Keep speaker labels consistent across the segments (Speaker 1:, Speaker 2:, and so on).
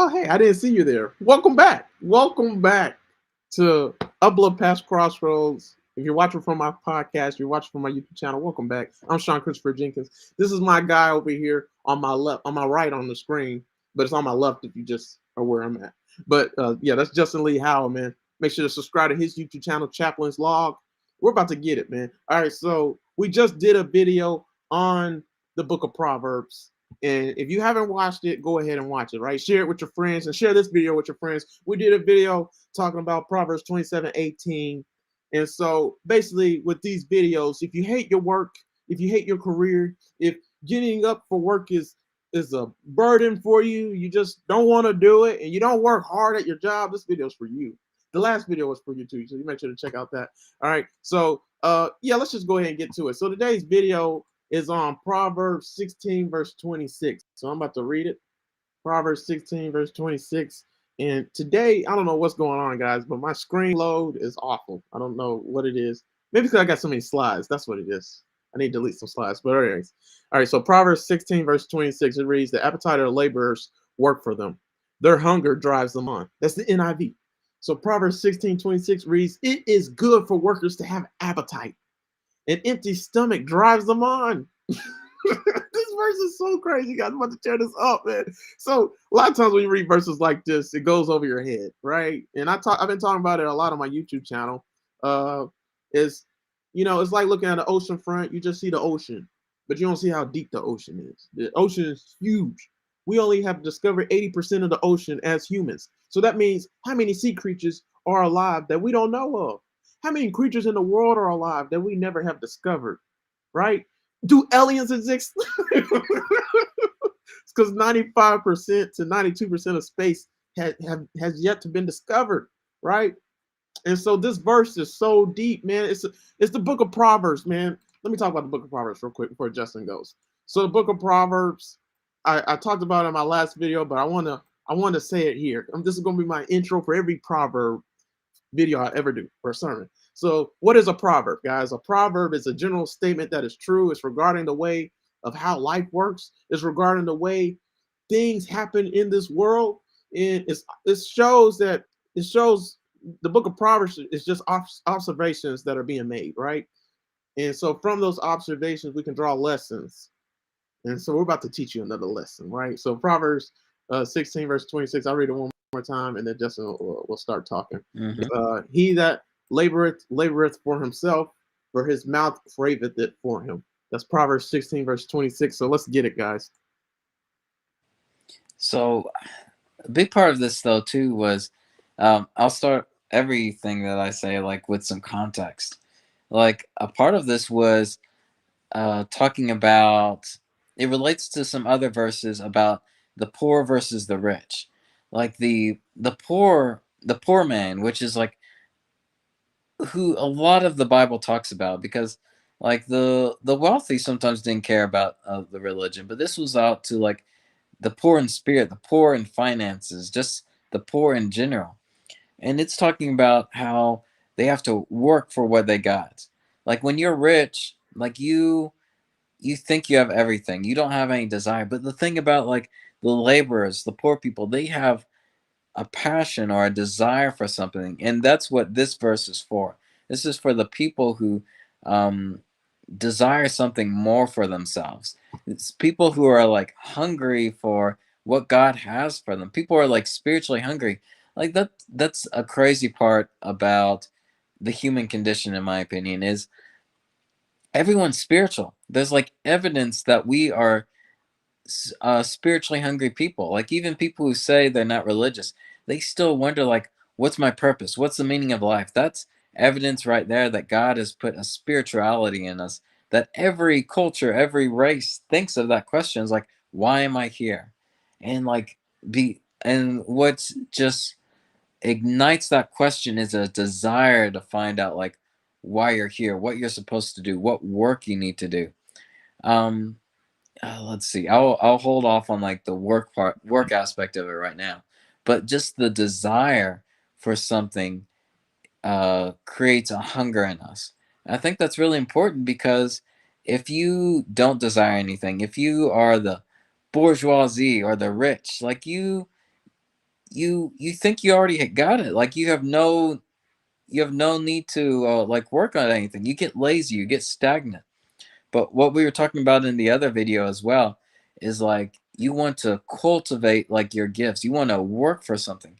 Speaker 1: Oh, hey, I didn't see you there. Welcome back. Welcome back to Uplift past Crossroads. If you're watching from my podcast, you're watching from my YouTube channel, welcome back. I'm Sean Christopher Jenkins. This is my guy over here on my left, on my right on the screen, but it's on my left if you just are where I'm at. But yeah, that's Justin Lee Howell, man. Make sure to subscribe to his YouTube channel, Chaplain's Log. We're about to get it, man. All right, so we just did a video on the book of Proverbs. And if you haven't watched it, go ahead and watch it, right? Share it with your friends and share this video with your friends. We did a video talking about Proverbs 27:18. And so basically with these videos, if you hate your work, if you hate your career, if getting up for work is a burden for you, you just don't want to do it, and you don't work hard at your job, this video is for you. The last video was for you too, so you make sure to check out that. All right, so yeah, let's just go ahead and get to it. So today's video is on Proverbs 16 verse 26. So I'm about to read it. Proverbs 16 verse 26. And today, I don't know what's going on, guys, but my screen load is awful. I don't know what it is. Maybe because I got so many slides. That's what it is. I need to delete some slides. But anyways, all right. So Proverbs 16 verse 26, it reads, "The appetite of laborers work for them. Their hunger drives them on." That's the NIV. So Proverbs 16:26 reads, "It is good for workers to have appetite. An empty stomach drives them on." This verse is so crazy, guys. I'm about to tear this up, man. So a lot of times when you read verses like this, it goes over your head, right? And I've been talking about it a lot on my YouTube channel. Is it's like looking at an ocean front. You just see the ocean, but you don't see how deep the ocean is. The ocean is huge. We only have discovered 80% of the ocean as humans. So that means how many sea creatures are alive that we don't know of? How many creatures in the world are alive that we never have discovered, right? Do aliens exist? It's because 95% to 92% of space has yet to been discovered, right? And so this verse is so deep, man. It's the book of Proverbs, man. Let me talk about the book of Proverbs real quick before Justin goes. So the book of Proverbs, I talked about it in my last video, but I want to say it here. This is going to be my intro for every proverb video I ever do for a sermon. So what is a proverb, guys? A proverb is a general statement that is true. It's regarding the way of how life works. It's regarding the way things happen in this world. And it shows the book of Proverbs is just observations that are being made, right? And so from those observations, we can draw lessons. And so we're about to teach you another lesson, right? So Proverbs 16 verse 26, I'll read it one more time, and then Justin will start talking. He that laboreth for himself, for his mouth craveth it for him. That's Proverbs 16 verse 26. So let's get it, guys.
Speaker 2: So a big part of this though too was I'll start everything that I say like with some context. Like a part of this was talking about, it relates to some other verses about the poor versus the rich. Like the poor man, which is like who a lot of the Bible talks about, because like the wealthy sometimes didn't care about the religion, but this was out to like the poor in spirit, the poor in finances, just the poor in general. And it's talking about how they have to work for what they got. Like when you're rich, like you think you have everything. You don't have any desire. But the thing about like the laborers, the poor people, they have a passion or a desire for something. And that's what this verse is for. This is for the people who um, desire something more for themselves. It's people who are like hungry for what God has for them. People are like spiritually hungry. Like that's a crazy part about the human condition, in my opinion, is everyone's spiritual. There's like evidence that we are spiritually hungry people. Like even people who say they're not religious, they still wonder like, what's my purpose? What's the meaning of life? That's evidence right there that God has put a spirituality in us, that every culture, every race thinks of that question is like, why am I here? And like and what's just ignites that question is a desire to find out like why you're here, what you're supposed to do, what work you need to do. Um, let's see. I'll hold off on like the work aspect of it right now, but just the desire for something creates a hunger in us. And I think that's really important because if you don't desire anything, if you are the bourgeoisie or the rich, like you think you already got it. Like you have no need to like work on anything. You get lazy, you get stagnant. But what we were talking about in the other video as well is like you want to cultivate like your gifts. You want to work for something.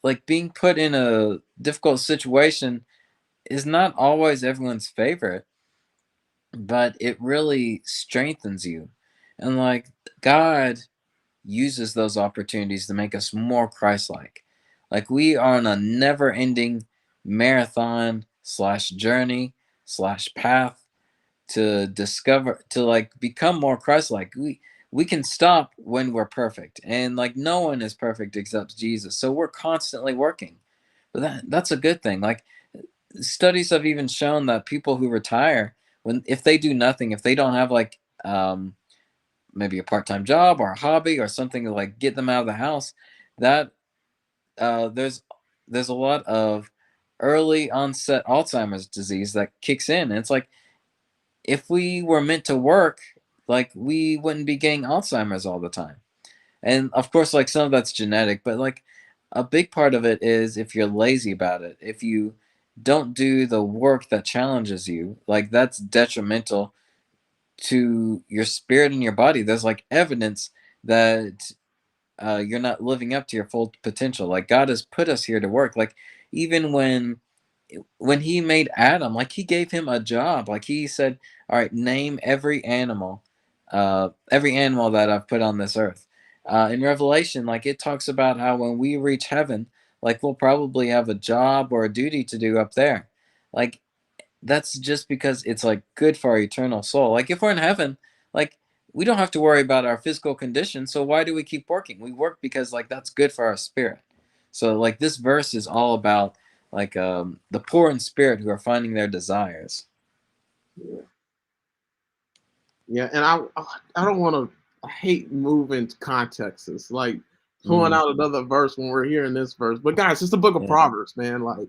Speaker 2: Like being put in a difficult situation is not always everyone's favorite, but it really strengthens you. And like God uses those opportunities to make us more Christ-like. Like we are on a never-ending marathon slash journey slash path to discover, to like become more Christ-like. We can stop when we're perfect, and like no one is perfect except Jesus. So we're constantly working. But that's a good thing. Like studies have even shown that people who retire, when if they do nothing, if they don't have like maybe a part-time job or a hobby or something to like get them out of the house, that there's a lot of early onset Alzheimer's disease that kicks in. And it's like if we were meant to work, like we wouldn't be getting Alzheimer's all the time. And of course, like some of that's genetic, but like a big part of it is if you're lazy about it, if you don't do the work that challenges you, like that's detrimental to your spirit and your body. There's like evidence that you're not living up to your full potential. Like God has put us here to work. Like even when he made Adam, like he gave him a job. Like he said, all right, name every animal that I've put on this earth. In Revelation, like it talks about how when we reach heaven, like we'll probably have a job or a duty to do up there. Like that's just because it's like good for our eternal soul. Like if we're in heaven, like we don't have to worry about our physical condition. So why do we keep working? We work because like that's good for our spirit. So like this verse is all about like the poor in spirit who are finding their desires.
Speaker 1: Yeah, yeah, and I don't want to. I hate moving contexts. Like pulling
Speaker 2: Mm,
Speaker 1: out another verse when we're hearing this verse. But guys, it's the book of
Speaker 2: yeah.
Speaker 1: Proverbs, man. Like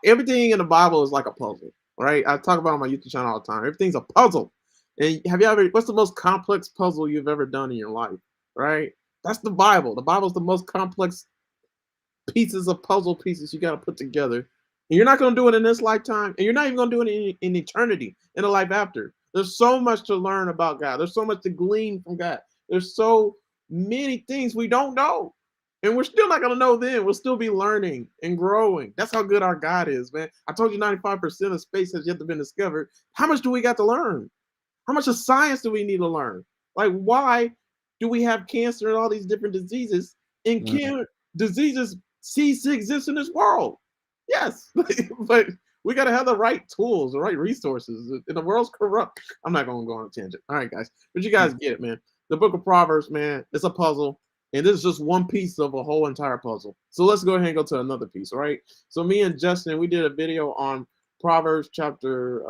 Speaker 1: everything in the Bible is like a puzzle, right? I talk about it on my YouTube channel all the time. Everything's a puzzle. And have you ever? What's the most complex puzzle you've ever done in your life? Right? That's the Bible. The Bible's the most complex pieces of puzzle pieces you got to put together. And you're not going to do it in this lifetime, and you're not even going to do it in eternity, in a life after. There's so much to learn about God. There's so much to glean from God. There's so many things we don't know. And we're still not going to know then. We'll still be learning and growing. That's how good our God is, man. I told you 95% of space has yet to be discovered. How much do we got to learn? How much of science do we need to learn? Like, why do we have cancer and all these different diseases? And
Speaker 2: Mm,
Speaker 1: can diseases cease to exist in this world? Yes, but we got to have the right tools, the right resources. And the world's corrupt. I'm not going to go on a tangent. All right, guys, but you guys get it, man. The book of Proverbs, man, it's a puzzle. And this is just one piece of a whole entire puzzle. So let's go ahead and go to another piece, all right? So me and Justin, we did a video on Proverbs chapter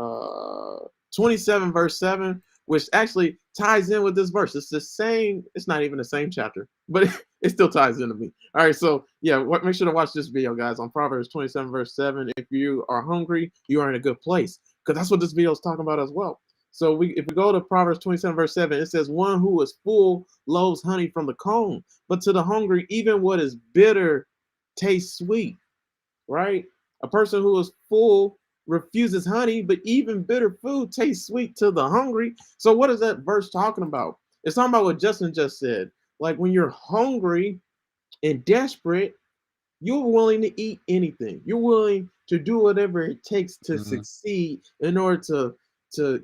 Speaker 1: 27, verse 7, which actually ties in with this verse. It's the same, it's not even the same chapter, but it still ties into me. All right, so yeah, make sure to watch this video, guys, on Proverbs 27, verse 7. If you are hungry, you are in a good place, because that's what this video is talking about as well. So if we go to Proverbs 27, verse 7, it says, one who is full loves honey from the comb, but to the hungry, even what is bitter tastes sweet, right? A person who is full refuses honey, but even bitter food tastes sweet to the hungry. So what is that verse talking about? It's talking about what Justin just said. Like when you're hungry and desperate, you're willing to eat anything. You're willing to do whatever it takes to
Speaker 2: mm,
Speaker 1: succeed in order to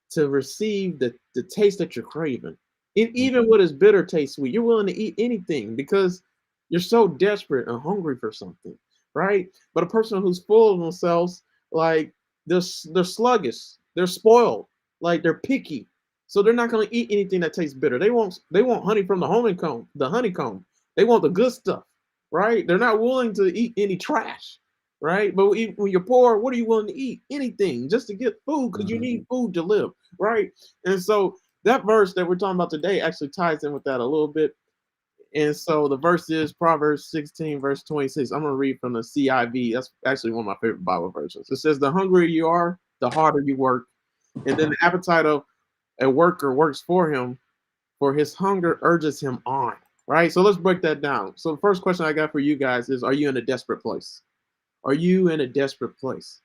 Speaker 1: to receive the taste that you're craving. And
Speaker 2: mm,
Speaker 1: even what is bitter tastes sweet. You're willing to eat anything because you're so desperate and hungry for something, right? But a person who's full of themselves, like they're sluggish, they're spoiled, like they're picky. So they're not going to eat anything that tastes bitter. They want honey from the honeycomb. They want the good stuff, right? They're not willing to eat any trash, right? But when you're poor, what are you willing to eat? Anything just to get food because you
Speaker 2: mm,
Speaker 1: need food to live, right? And so that verse that we're talking about today actually ties in with that a little bit. And so the verse is Proverbs 16, verse 26. I'm going to read from the CIV. That's actually one of my favorite Bible versions. It says, the hungrier you are, the harder you work. And then the appetite of a worker works for him, for his hunger urges him on. right? So let's break that down. So the first question I got for you guys is, are you in a desperate place? Are you in a desperate place?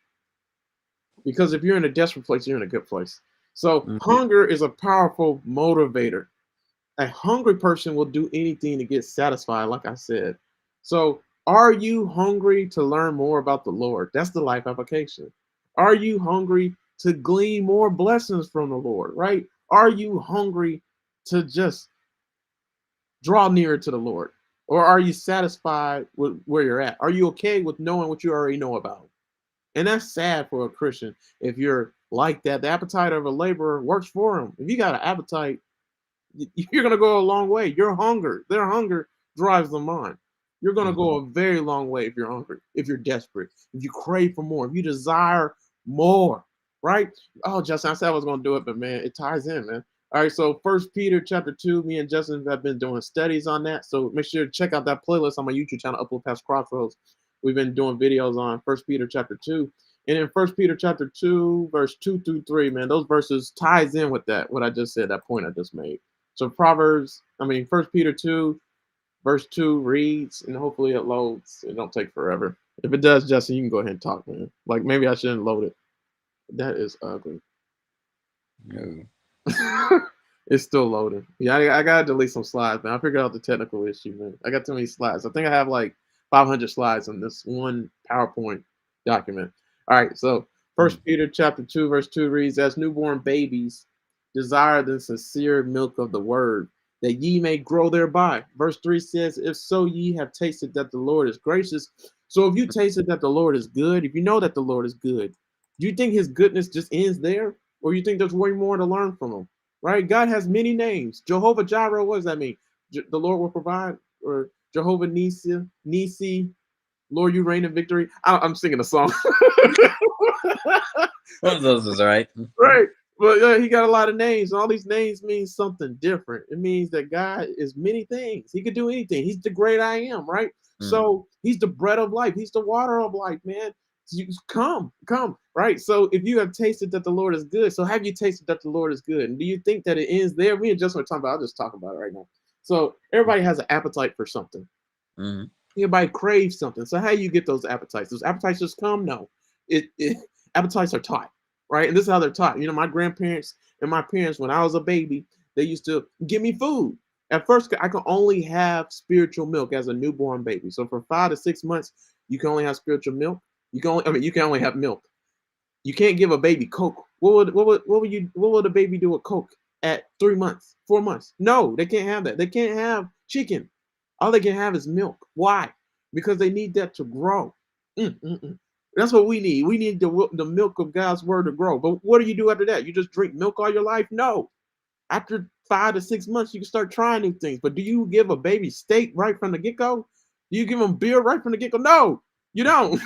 Speaker 1: Because if you're in a desperate place, you're in a good place. So
Speaker 2: Mhm.
Speaker 1: hunger is a powerful motivator. A hungry person will do anything to get satisfied, like I said. So are you hungry to learn more about the Lord? That's the life application. Are you hungry to glean more blessings from the Lord, right? Are you hungry to just draw nearer to the Lord? Or are you satisfied with where you're at? Are you okay with knowing what you already know about? And that's sad for a Christian if you're like that. The appetite of a laborer works for him. If you got an appetite, you're going to go a long way. Their hunger drives them on. You're going to
Speaker 2: Mhm.
Speaker 1: go a very long way if you're hungry, if you're desperate, if you crave for more, if you desire more, right? Oh, Justin, I said I was going to do it, but man, it ties in, man. All right, so First Peter chapter 2, me and Justin have been doing studies on that. So make sure to check out that playlist on my YouTube channel, Uplift Past Crossroads. We've been doing videos on First Peter chapter 2. And in First Peter chapter 2, verse 2 through 3, man, those verses ties in with that, what I just said, that point I just made. So First Peter 2, verse 2 reads, and hopefully it loads. It don't take forever. If it does, Justin, you can go ahead and talk, man. Like maybe I shouldn't load it. That is ugly.
Speaker 2: No.
Speaker 1: It's still loading. Yeah, I gotta delete some slides, man. I figured out the technical issue, man. I got too many slides. I think I have like 500 slides on this one PowerPoint document. All right, so
Speaker 2: Mm.
Speaker 1: First Peter chapter 2, verse 2 reads, "As newborn babies, desire the sincere milk of the word, that ye may grow thereby." Verse 3 says, "If so ye have tasted that the Lord is gracious." So if you tasted that the Lord is good, if you know that the Lord is good, do you think his goodness just ends there? Or you think there's way more to learn from him? Right? God has many names. Jehovah Jireh, what does that mean? The Lord will provide, or Jehovah Nisi, Lord, you reign in victory. I'm singing a song.
Speaker 2: One of those is all right.
Speaker 1: Right. But he got a lot of names, and all these names mean something different. It means that God is many things. He could do anything. He's the great I am, right?
Speaker 2: Mm.
Speaker 1: So he's the bread of life. He's the water of life, man. So you come, right? So if you have tasted that the Lord is good, so have you tasted that the Lord is good? And do you think that it ends there? Me and Justin were talking about. I'll just talk about it right now. So everybody has an appetite for something.
Speaker 2: Mm.
Speaker 1: Everybody craves something. So how you get those appetites? Those appetites just come? No. It appetites are taught, right? And this is how they're taught. You know, my grandparents and my parents, when I was a baby, they used to give me food. At first, I could only have spiritual milk as a newborn baby. So for 5 to 6 months, you can only have spiritual milk. You can only have milk. You can't give a baby Coke. What would a baby do with Coke at 3 months, 4 months? No, they can't have that. They can't have chicken. All they can have is milk. Why? Because they need that to grow. Mm, mm, mm. That's what we need. We need the milk of God's word to grow. But what do you do after that? You just drink milk all your life? No. After 5 to 6 months, you can start trying new things. But do you give a baby steak right from the get go? Do you give them beer right from the get go? No, you don't.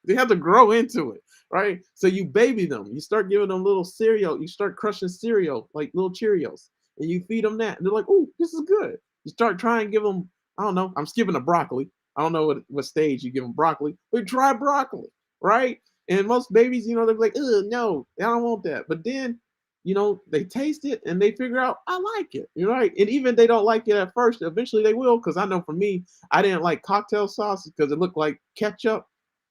Speaker 1: They have to grow into it, right? So you baby them. You start giving them little cereal. You start crushing cereal like little Cheerios, and you feed them that. And they're like, "Oh, this is good." You start trying to give them. I don't know. I'm skipping the broccoli. I don't know what stage you give them broccoli, but try broccoli, right? And most babies, they're like, "Ugh, no, I don't want that." But then they taste it and they figure out I like it, right? And even they don't like it at first, eventually they will. Because I know for me, I didn't like cocktail sauce because it looked like ketchup,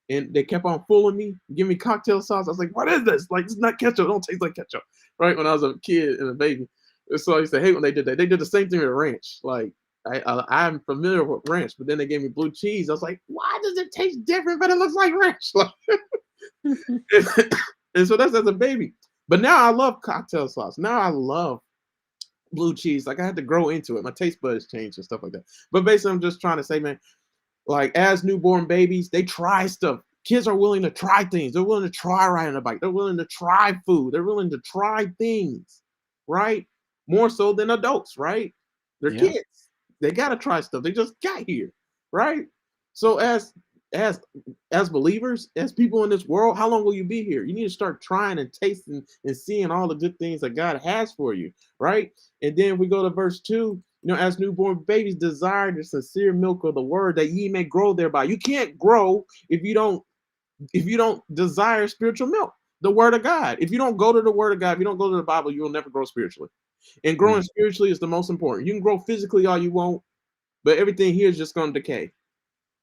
Speaker 1: and they kept on fooling me, give me cocktail sauce. I was like, "What is this? Like, it's not ketchup. It don't taste like ketchup," right? When I was a kid and a baby, so I used to hate when they did that. They did the same thing with ranch. Like, I'm familiar with ranch, but then they gave me blue cheese. I was like, "Why does it taste different, but it looks like ranch?" And so that's as a baby. But now I love cocktail sauce. Now I love blue cheese. Like, I had to grow into it. My taste buds changed and stuff like that. But basically, I'm just trying to say, man, like as newborn babies, they try stuff. Kids are willing to try things. They're willing to try riding a bike. They're willing to try food. They're willing to try things, right? More so than adults, right? They're
Speaker 2: Yeah.
Speaker 1: kids. They gotta try stuff. They just got here, right? So as as believers, as people in this world, how long will you be here? You need to start trying and tasting and seeing all the good things that God has for you, right? And then we go to verse 2, as newborn babies desire the sincere milk of the word, that ye may grow thereby. You can't grow if you don't desire spiritual milk, the word of God. If you don't go to the word of God, if you don't go to the Bible, you will never grow spiritually. And growing
Speaker 2: Mm.
Speaker 1: spiritually is the most important. You can grow physically all you want. but everything here is just going to decay,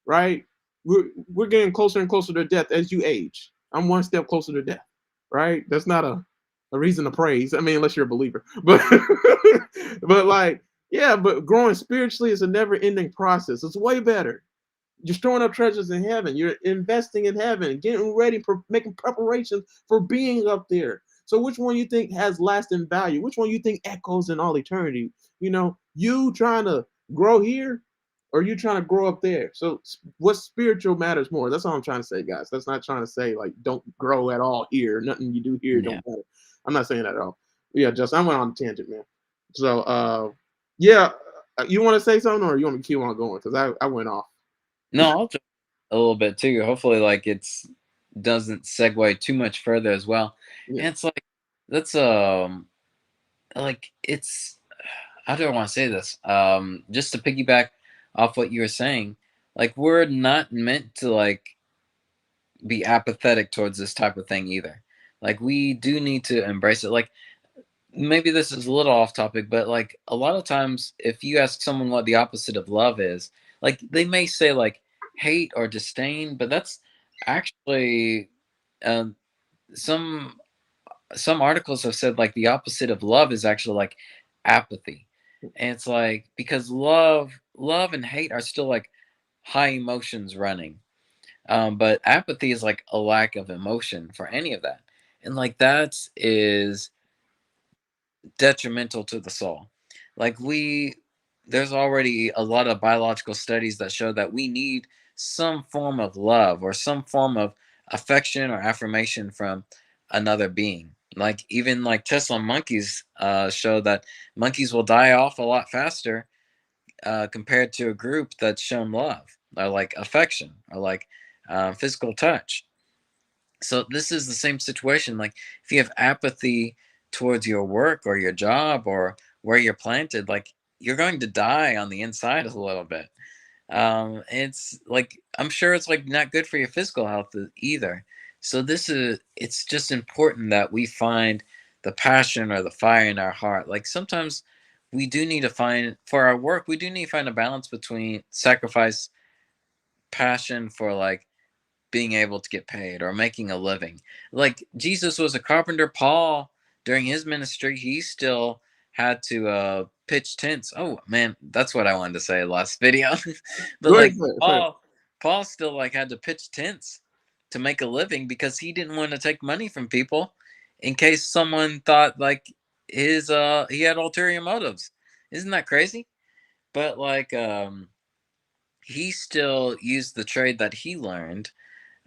Speaker 1: right? We're getting closer and closer to death as you age. I'm one step closer to death, right? That's not a reason to praise. I mean, unless you're a believer, but but like, yeah, but growing spiritually is a never-ending process. It's way better. You're storing up treasures in heaven. You're investing in heaven, getting ready for making preparations for being up there. So which one you think has lasting value? Which one you think echoes in all eternity? You trying to grow here or you trying to grow up there? So what spiritual matters more? That's all I'm trying to say, guys. That's not trying to say like don't grow at all here. Nothing you do here
Speaker 2: Yeah.
Speaker 1: don't matter. I'm not saying that at all. Yeah, Justin, I went on a tangent, man. So yeah, you want to say something or you want me to keep on going? Because I went off.
Speaker 2: No, I'll jump a little bit too. Hopefully, like it's doesn't segue too much further as well.
Speaker 1: Yeah.
Speaker 2: And it's like that's like it's how do I want to say this? Just to piggyback off what you were saying, like we're not meant to like be apathetic towards this type of thing either. Like we do need to embrace it. Like maybe this is a little off topic, but like a lot of times if you ask someone what the opposite of love is, like they may say like hate or disdain, but that's actually um, some some articles have said like the opposite of love is actually like apathy. And it's like because love and hate are still like high emotions running. But apathy is like a lack of emotion for any of that. And like that is detrimental to the soul. Like there's already a lot of biological studies that show that we need some form of love or some form of affection or affirmation from another being. Like even like tests on monkeys show that monkeys will die off a lot faster compared to a group that's shown love or like affection or like physical touch. So this is the same situation. Like if you have apathy towards your work or your job or where you're planted, like you're going to die on the inside a little bit. It's like I'm sure it's like not good for your physical health either. So it's just important that we find the passion or the fire in our heart. Like sometimes we do need to find for our work, we do need to find a balance between sacrifice passion for like being able to get paid or making a living. Like Jesus was a carpenter. Paul, during his ministry, he still had to pitch tents. Oh man, that's what I wanted to say last video. But
Speaker 1: Go ahead,
Speaker 2: like
Speaker 1: say it.
Speaker 2: Paul still like had to pitch tents to make a living because he didn't want to take money from people in case someone thought like he had ulterior motives. Isn't that crazy? But like he still used the trade that he learned,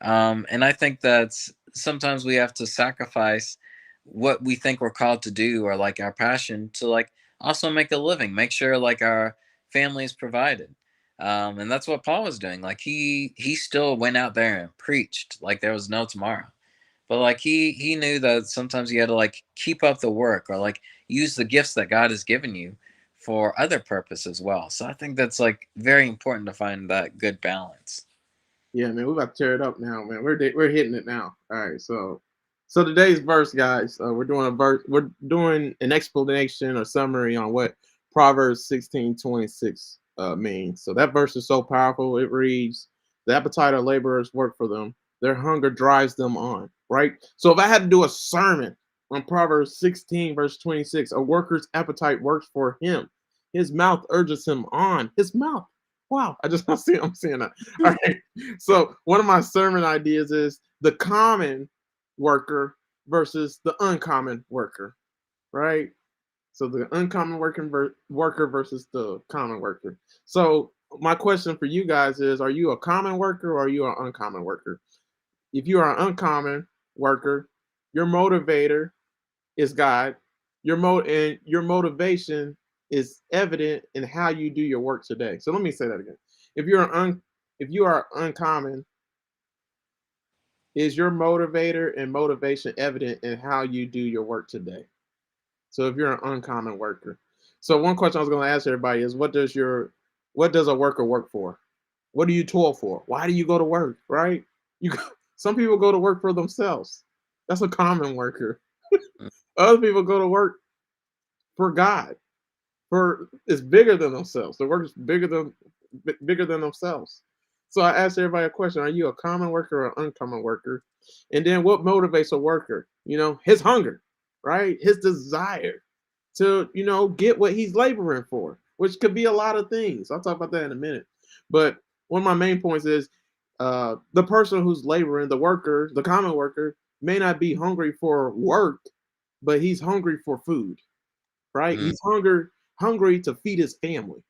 Speaker 2: and I think that sometimes we have to sacrifice what we think we're called to do or like our passion to like also make a living, make sure like our family is provided. And that's what Paul was doing. Like he still went out there and preached like there was no tomorrow. But like he knew that sometimes you had to like keep up the work or like use the gifts that God has given you for other purpose as well. So I think that's like very important to find that good balance.
Speaker 1: Yeah, man, we're about to tear it up now, man. We're hitting it now. All right, so today's verse, guys. We're doing an explanation or summary on what Proverbs 16:26 means. So that verse is so powerful. It reads, "The appetite of laborers work for them; their hunger drives them on." Right. So if I had to do a sermon on Proverbs 16 verse 26, a worker's appetite works for him. His mouth urges him on. His mouth. Wow, I'm seeing that. All right. So one of my sermon ideas is the common worker versus the uncommon worker, right? So the uncommon worker versus the common worker. So my question for you guys is: are you a common worker or are you an uncommon worker? If you are an uncommon worker, your motivator is God. Your motivation is evident in how you do your work today. So let me say that again. If you're if you are uncommon, is your motivator and motivation evident in how you do your work today? So if you're an uncommon worker. So one question I was going to ask everybody is what does a worker work for? What do you toil for? Why do you go to work, right? You some people go to work for themselves. That's a common worker. Other people go to work for God, for it's bigger than themselves. The work is bigger than themselves. So I asked everybody a question: Are you a common worker or uncommon worker? And then what motivates a worker? His hunger, right? His desire to get what he's laboring for, which could be a lot of things. I'll talk about that in a minute. But one of my main points is the person who's laboring, the worker, the common worker, may not be hungry for work, but he's hungry for food, right?
Speaker 2: Mm,
Speaker 1: He's hungry to feed his family,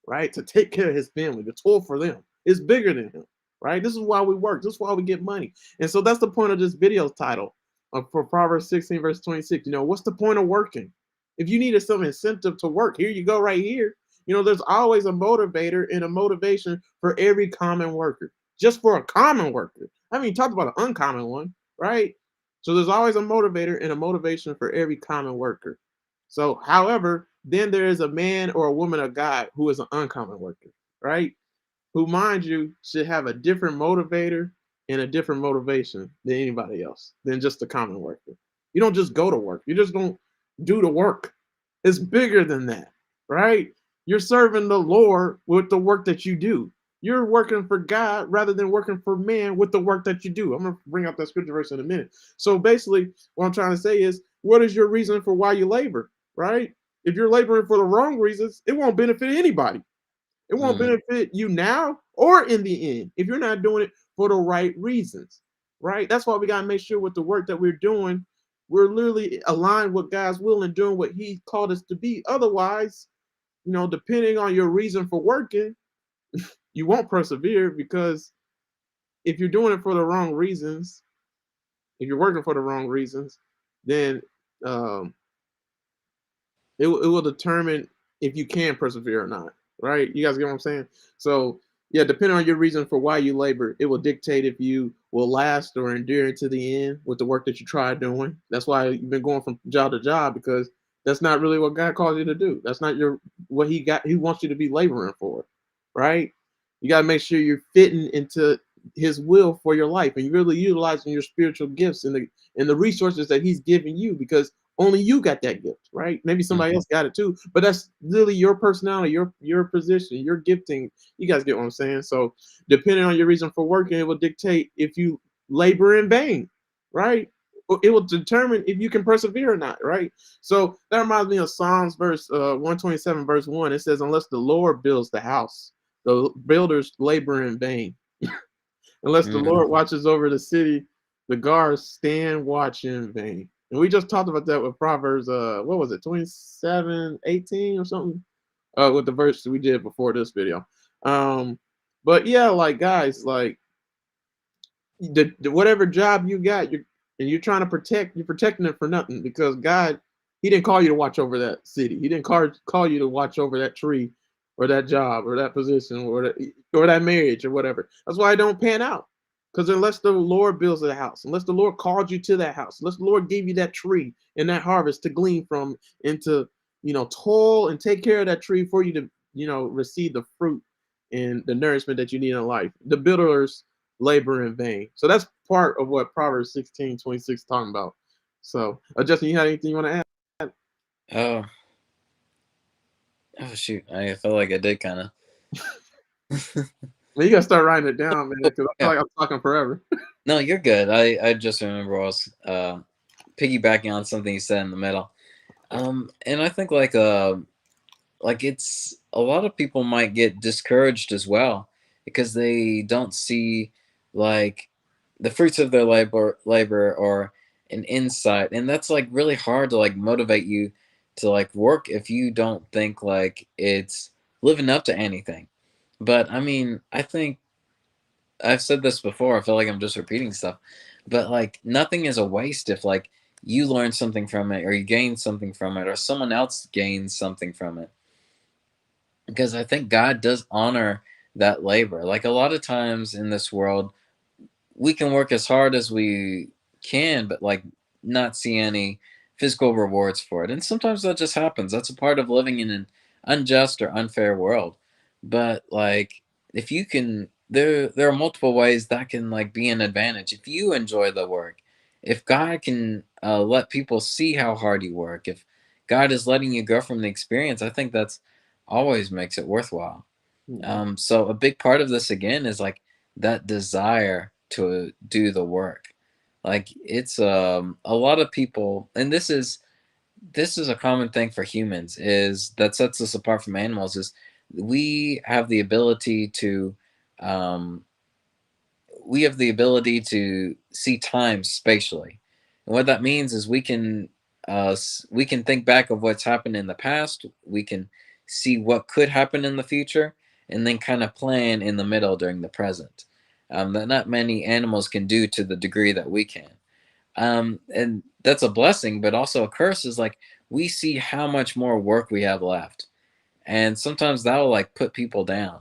Speaker 1: right? To take care of his family, to toil for them. It's bigger than him, right? This is why we work. This is why we get money. And so that's the point of this video title for Proverbs 16, verse 26. What's the point of working? If you needed some incentive to work, here you go right here. There's always a motivator and a motivation for every common worker, just for a common worker. I mean, talk about an uncommon one, right? So there's always a motivator and a motivation for every common worker. So, however, then there is a man or a woman of God who is an uncommon worker, right? Who, mind you, should have a different motivator and a different motivation than anybody else, than just the common worker. You don't just go to work, you just don't do the work. It's bigger than that, right? You're serving the Lord with the work that you do. You're working for God rather than working for man with the work that you do. I'm going to bring up that scripture verse in a minute. So basically, what I'm trying to say is, what is your reason for why you labor, right? If you're laboring for the wrong reasons, it won't benefit anybody. It won't
Speaker 2: mm,
Speaker 1: benefit you now or in the end if you're not doing it for the right reasons, right? That's why we got to make sure with the work that we're doing, we're literally aligned with God's will and doing what He called us to be. Otherwise, depending on your reason for working, you won't persevere, because if you're doing it for the wrong reasons, if you're working for the wrong reasons, then um, it will determine if you can persevere or not, right? You guys get what I'm saying? So yeah, depending on your reason for why you labor, it will dictate if you will last or endure to the end with the work that you try doing. That's why you've been going from job to job, because that's not really what God calls you to do. That's not what He wants you to be laboring for, right? You got to make sure you're fitting into His will for your life, and you're really utilizing your spiritual gifts and the resources that He's giving you, because only you got that gift, right? Maybe
Speaker 2: mm.
Speaker 1: somebody else got it too, but that's really your personality, your position, your gifting. You guys get what I'm saying? So depending on your reason for working, it will dictate if you labor in vain, right? It will determine if you can persevere or not, right? So that reminds me of Psalms verse 127, verse 1. It says, unless the Lord builds the house, the builders labor in vain. Unless the
Speaker 2: Mm.
Speaker 1: Lord watches over the city, the guards stand watch in vain. And we just talked about that with Proverbs, what was it, 27:18 or something? With the verse we did before this video. But yeah, like guys, like whatever job you got, you're trying to protect, you're protecting it for nothing, because God, He didn't call you to watch over that city. He didn't call you to watch over that tree or that job or that position or that marriage or whatever. That's why I don't pan out. Because unless the Lord builds a house, unless the Lord called you to that house, unless the Lord gave you that tree and that harvest to glean from and to, toil and take care of that tree for you to, receive the fruit and the nourishment that you need in life. The builders labor in vain. So that's part of what Proverbs 16:26 is talking about. So, Justin, you have anything you want to add?
Speaker 2: Oh, oh shoot! I felt like I did kind of.
Speaker 1: Well, you got to start writing it down, man, because I feel
Speaker 2: Yeah.
Speaker 1: like I'm talking forever.
Speaker 2: No, you're good. I just remember I was piggybacking on something you said in the middle. And I think like it's a lot of people might get discouraged as well because they don't see like the fruits of their labor or an insight, and that's like really hard to like motivate you to like work if you don't think like it's living up to anything. But I mean, I think I've said this before. I feel like I'm just repeating stuff, but like nothing is a waste if like you learn something from it or you gain something from it or someone else gains something from it, because I think God does honor that labor. Like a lot of times in this world, we can work as hard as we can, but like not see any physical rewards for it. And sometimes that just happens. That's a part of living in an unjust or unfair world. But like if you can, there are multiple ways that can like be an advantage if you enjoy the work. If God can let people see how hard you work, if God is letting you go from the experience, I think that's always makes it worthwhile.
Speaker 1: Yeah.
Speaker 2: So a big part of this again is like that desire to do the work. Like it's a lot of people, and this is a common thing for humans, is that sets us apart from animals, is we have the ability to um, we have the ability to see time spatially. And what that means is we can think back of what's happened in the past, we can see what could happen in the future, and then kind of plan in the middle during the present. That not many animals can do to the degree that we can. And that's a blessing, but also a curse, is like we see how much more work we have left. And sometimes that will like put people down.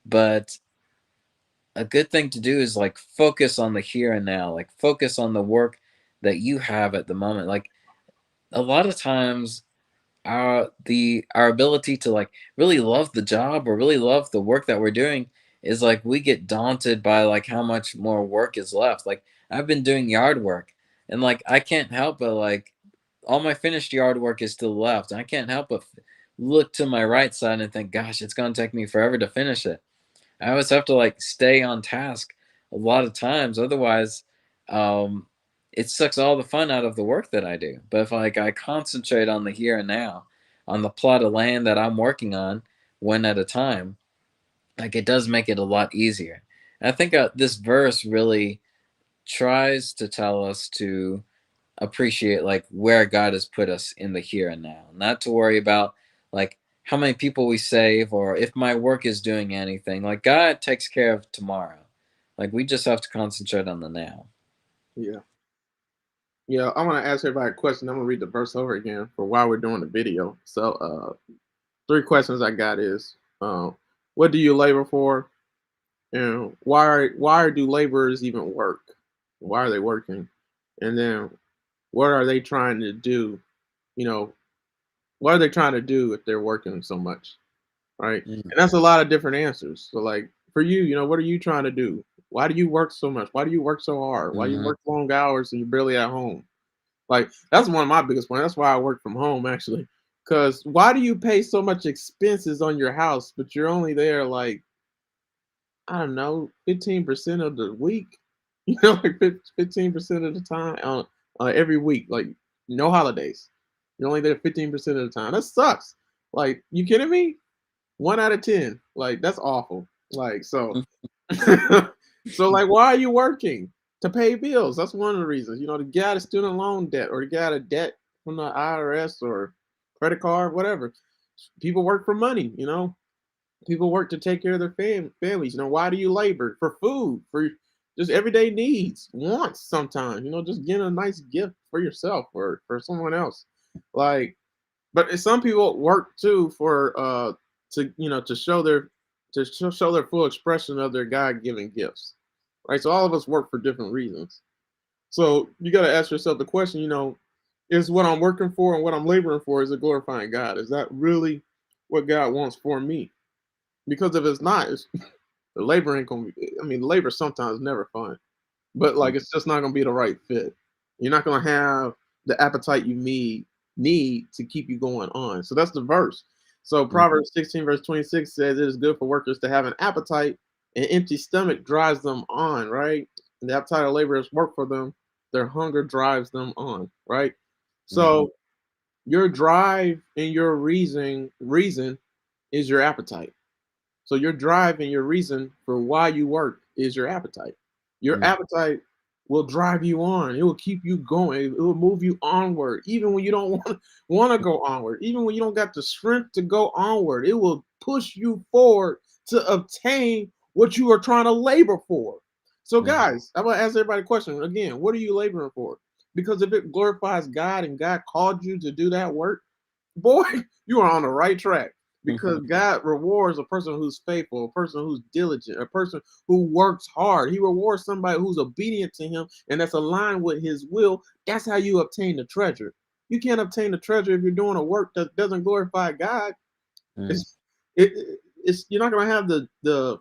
Speaker 2: But a good thing to do is like focus on the here and now, like focus on the work that you have at the moment. Like a lot of times our ability to like really love the job or really love the work that we're doing is like we get daunted by like how much more work is left. Like I've been doing yard work, and like I can't help but like all my finished yard work is to the left, and I can't help but look to my right side and think, gosh, it's going to take me forever to finish it. I always have to like stay on task a lot of times. Otherwise, um, it sucks all the fun out of the work that I do. But if like I concentrate on the here and now, on the plot of land that I'm working on, one at a time, like it does make it a lot easier. And I think this verse really tries to tell us to appreciate like where God has put us in the here and now, not to worry about like how many people we save or if my work is doing anything. Like God takes care of tomorrow. Like we just have to concentrate on the now.
Speaker 1: Yeah. Yeah. I want to ask everybody a question. I'm gonna read the verse over again for while we're doing the video. So, three questions I got is, what do you labor for, and why do laborers even work? Why are they working? And then, what are they trying to do? You know, what are they trying to do if they're working so much? Right?
Speaker 2: Mm,
Speaker 1: And that's a lot of different answers. So, like for you, what are you trying to do? Why do you work so much? Why do you work so hard? Why do you
Speaker 2: mhm,
Speaker 1: work long hours and you're barely at home? Like that's one of my biggest points. That's why I work from home actually. Because why do you pay so much expenses on your house, but you're only there like I don't know, 15% of the week? Like 15% of the time every week, like no holidays. You're only there 15% of the time. That sucks. Like, you kidding me? 1 out of 10. Like, that's awful. Like, so,
Speaker 2: mm,
Speaker 1: so like, why are you working? To pay bills. That's one of the reasons. To get out of student loan debt or to get out of debt from the IRS or credit card, whatever. People work for money. People work to take care of their families. Why do you labor? For food, for just everyday needs, wants sometimes, just getting a nice gift for yourself or for someone else. Like, but some people work too for to show their full expression of their God-given gifts. Right? So all of us work for different reasons. So you got to ask yourself the question, is what I'm working for and what I'm laboring for, is it glorifying God? Is that really what God wants for me? Because if it's not, the labor ain't gonna be. I mean, labor sometimes never fun, but like it's just not gonna be the right fit. You're not gonna have the appetite you need to keep you going on. So that's the verse. So
Speaker 2: mm,
Speaker 1: Proverbs 16 verse 26 says it is good for workers to have an appetite. An empty stomach drives them on, right? And the appetite of laborers work for them. Their hunger drives them on, right?
Speaker 2: mhm,
Speaker 1: So your drive and your reason is your appetite. So your drive and your reason for why you work is your appetite. Your
Speaker 2: mm,
Speaker 1: appetite will drive you on. It will keep you going. It will move you onward, even when you don't want to go onward. Even when you don't got the strength to go onward, it will push you forward to obtain what you are trying to labor for. So,
Speaker 2: mhm.
Speaker 1: guys, I'm gonna ask everybody a question again. What are you laboring for? Because if it glorifies God and God called you to do that work, boy, you are on the right track because God rewards a person who's faithful, a person who's diligent, a person who works hard. He rewards somebody who's obedient to him and that's aligned with his will. That's how you obtain the treasure. You can't obtain the treasure if you're doing a work that doesn't glorify God.
Speaker 2: Mm,
Speaker 1: It's it's you're not gonna have the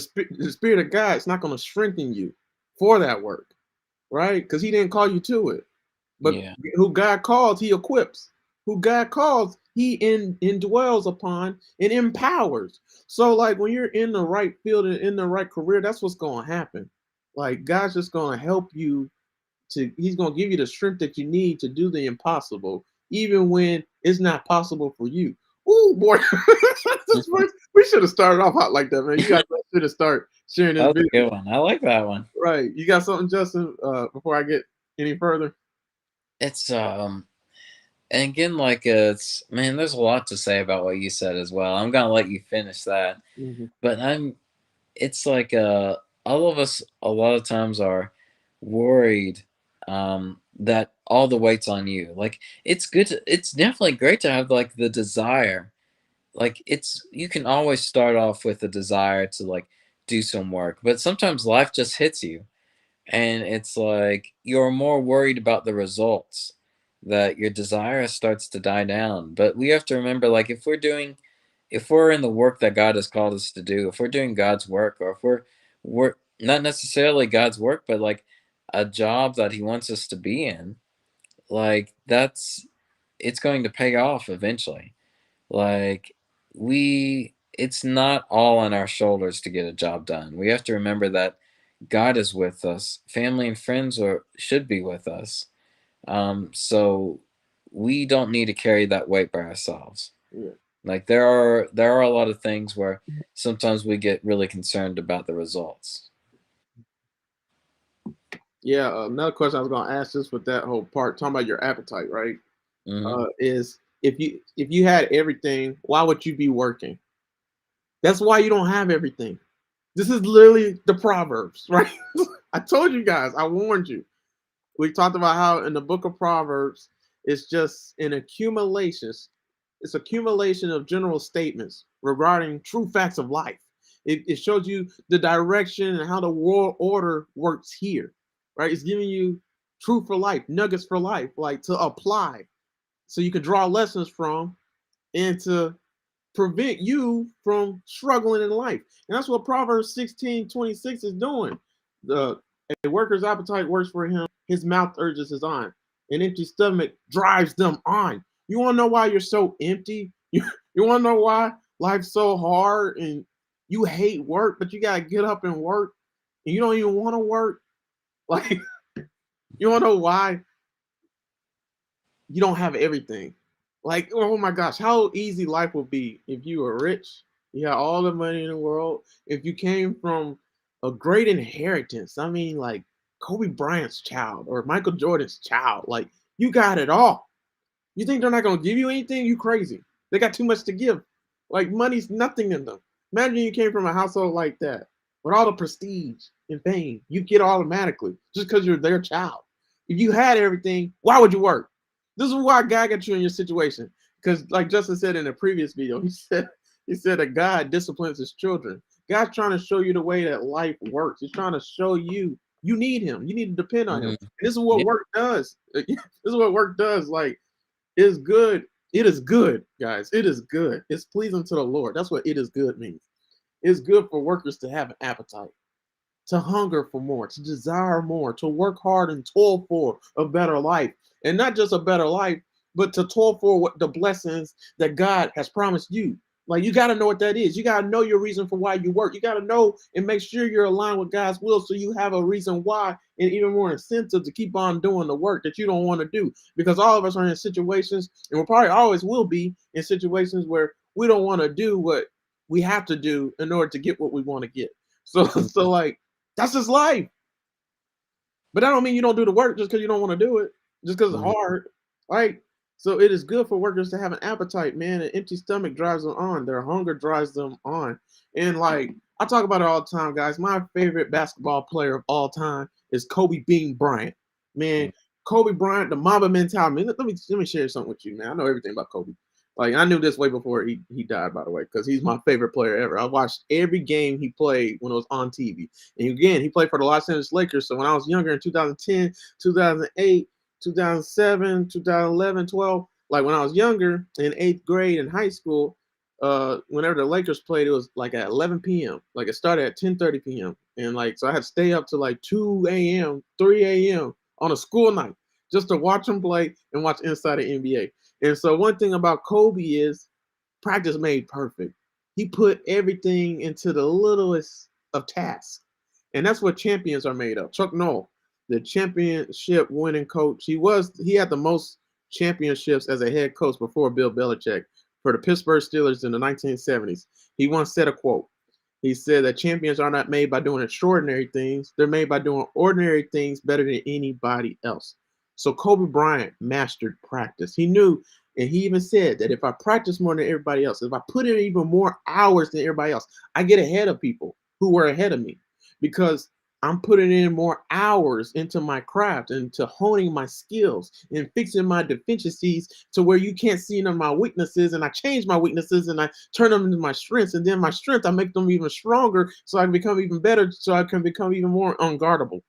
Speaker 1: spirit of God. It's not gonna strengthen you for that work, right? Because he didn't call you to it. But
Speaker 2: yeah.
Speaker 1: who God calls, he equips. who God calls, he indwells upon and empowers. So like when you're in the right field and in the right career, that's what's going to happen. Like God's just going to help you he's going to give you the strength that you need to do the impossible, even when it's not possible for you. Ooh, boy. We should have started off hot like that, man. You guys should have started sharing this
Speaker 2: That was a
Speaker 1: video.
Speaker 2: good one. I like that one.
Speaker 1: Right. You got something, Justin, before I get any further?
Speaker 2: It's and again, like it's man, there's a lot to say about what you said as well. I'm gonna let you finish that,
Speaker 1: Mm-hmm.
Speaker 2: but it's like all of us a lot of times are worried that all the weight's on you. Like it's good it's definitely great to have like the desire. Like it's you can always start off with a desire to like do some work, but sometimes life just hits you and it's like you're more worried about the results, that your desire starts to die down. But we have to remember, like if we're in the work that God has called us to do, if we're doing God's work, or if we're not necessarily God's work, but like a job that he wants us to be in, like that's it's going to pay off eventually. Like it's not all on our shoulders to get a job done. We have to remember that God is with us. Family and friends should be with us. So we don't need to carry that weight by ourselves.
Speaker 1: Yeah.
Speaker 2: Like there are a lot of things where sometimes we get really concerned about the results.
Speaker 1: Yeah. Another question I was going to ask just with that whole part, talking about your appetite, right?
Speaker 2: Hmm.
Speaker 1: Is if you had everything, why would you be working? That's why you don't have everything. This is literally the Proverbs, right? I told you guys, I warned you. We talked about how in the book of Proverbs, it's just an accumulation. It's accumulation of general statements regarding true facts of life. It shows you the direction and how the world order works here, right? It's giving you truth for life, nuggets for life, like to apply so you can draw lessons from and to prevent you from struggling in life. And that's what Proverbs 16:26 is doing. The A worker's appetite works for him, his mouth urges his on. An empty stomach drives them on. You want to know why you're so empty? You want to know why life's so hard and you hate work, but you got to get up and work and you don't even want to work? Like, you want to know why you don't have everything? Like, oh my gosh, how easy life would be if you were rich, you had all the money in the world, if you came from a great inheritance. I mean, like Kobe Bryant's child or Michael Jordan's child. Like, you got it all. You think they're not gonna give you anything? You crazy. They got too much to give. Like money's nothing in them. Imagine you came from a household like that with all the prestige and fame. You get automatically just because you're their child. If you had everything, why would you work? This is why God got you in your situation. Because like Justin said in a previous video, he said that God disciplines his children. God's trying to show you the way that life works. He's trying to show you you need him. You need to depend on him.
Speaker 2: Hmm.
Speaker 1: And this is what
Speaker 2: Yeah.
Speaker 1: work does. This is what work does. Like it is good. It is good, guys. It is good. It's pleasing to the Lord. That's what it is good means. It's good for workers to have an appetite, to hunger for more, to desire more, to work hard and toil for a better life. And not just a better life, but to toil for what the blessings that God has promised you. Like you got to know what that is. You got to know your reason for why you work. You got to know and make sure you're aligned with God's will so you have a reason why and even more incentive to keep on doing the work that you don't want to do. Because all of us are in situations, and we probably always will be in situations where we don't want to do what we have to do in order to get what we want to get. So, so like that's just life. But that don't mean you don't do the work just because you don't want to do it, just because it's
Speaker 2: Mhm.
Speaker 1: hard, right? So it is good for workers to have an appetite, man. An empty stomach drives them on. Their hunger drives them on. And like I talk about it all the time, guys. My favorite basketball player of all time is Kobe Bean Bryant. Man, Kobe Bryant, the Mamba mentality. Man, let me share something with you, man. I know everything about Kobe. Like I knew this way before he died, by the way, because he's my favorite player ever. I watched every game he played when it was on TV. And again, he played for the Los Angeles Lakers. So when I was younger in 2010, 2008, 2007, 2011, 12, like when I was younger in eighth grade in high school, whenever the Lakers played, it was like at 11 p.m. Like it started at 10:30 p.m. And like, so I had to stay up to like 2 a.m., 3 a.m. on a school night just to watch them play and watch Inside the NBA. And so one thing about Kobe is practice made perfect. He put everything into the littlest of tasks. And that's what champions are made of. Chuck Noll, the championship winning coach, he had the most championships as a head coach before Bill Belichick for the Pittsburgh Steelers in the 1970s. He once said a quote. He said that champions are not made by doing extraordinary things. They're made by doing ordinary things better than anybody else. So Kobe Bryant mastered practice. He knew, and he even said that if I practice more than everybody else, if I put in even more hours than everybody else, I get ahead of people who were ahead of me because I'm putting in more hours into my craft and to honing my skills and fixing my deficiencies to where you can't see none of my weaknesses. And I change my weaknesses and I turn them into my strengths. And then my strength, I make them even stronger so I can become even better, so I can become even more unguardable.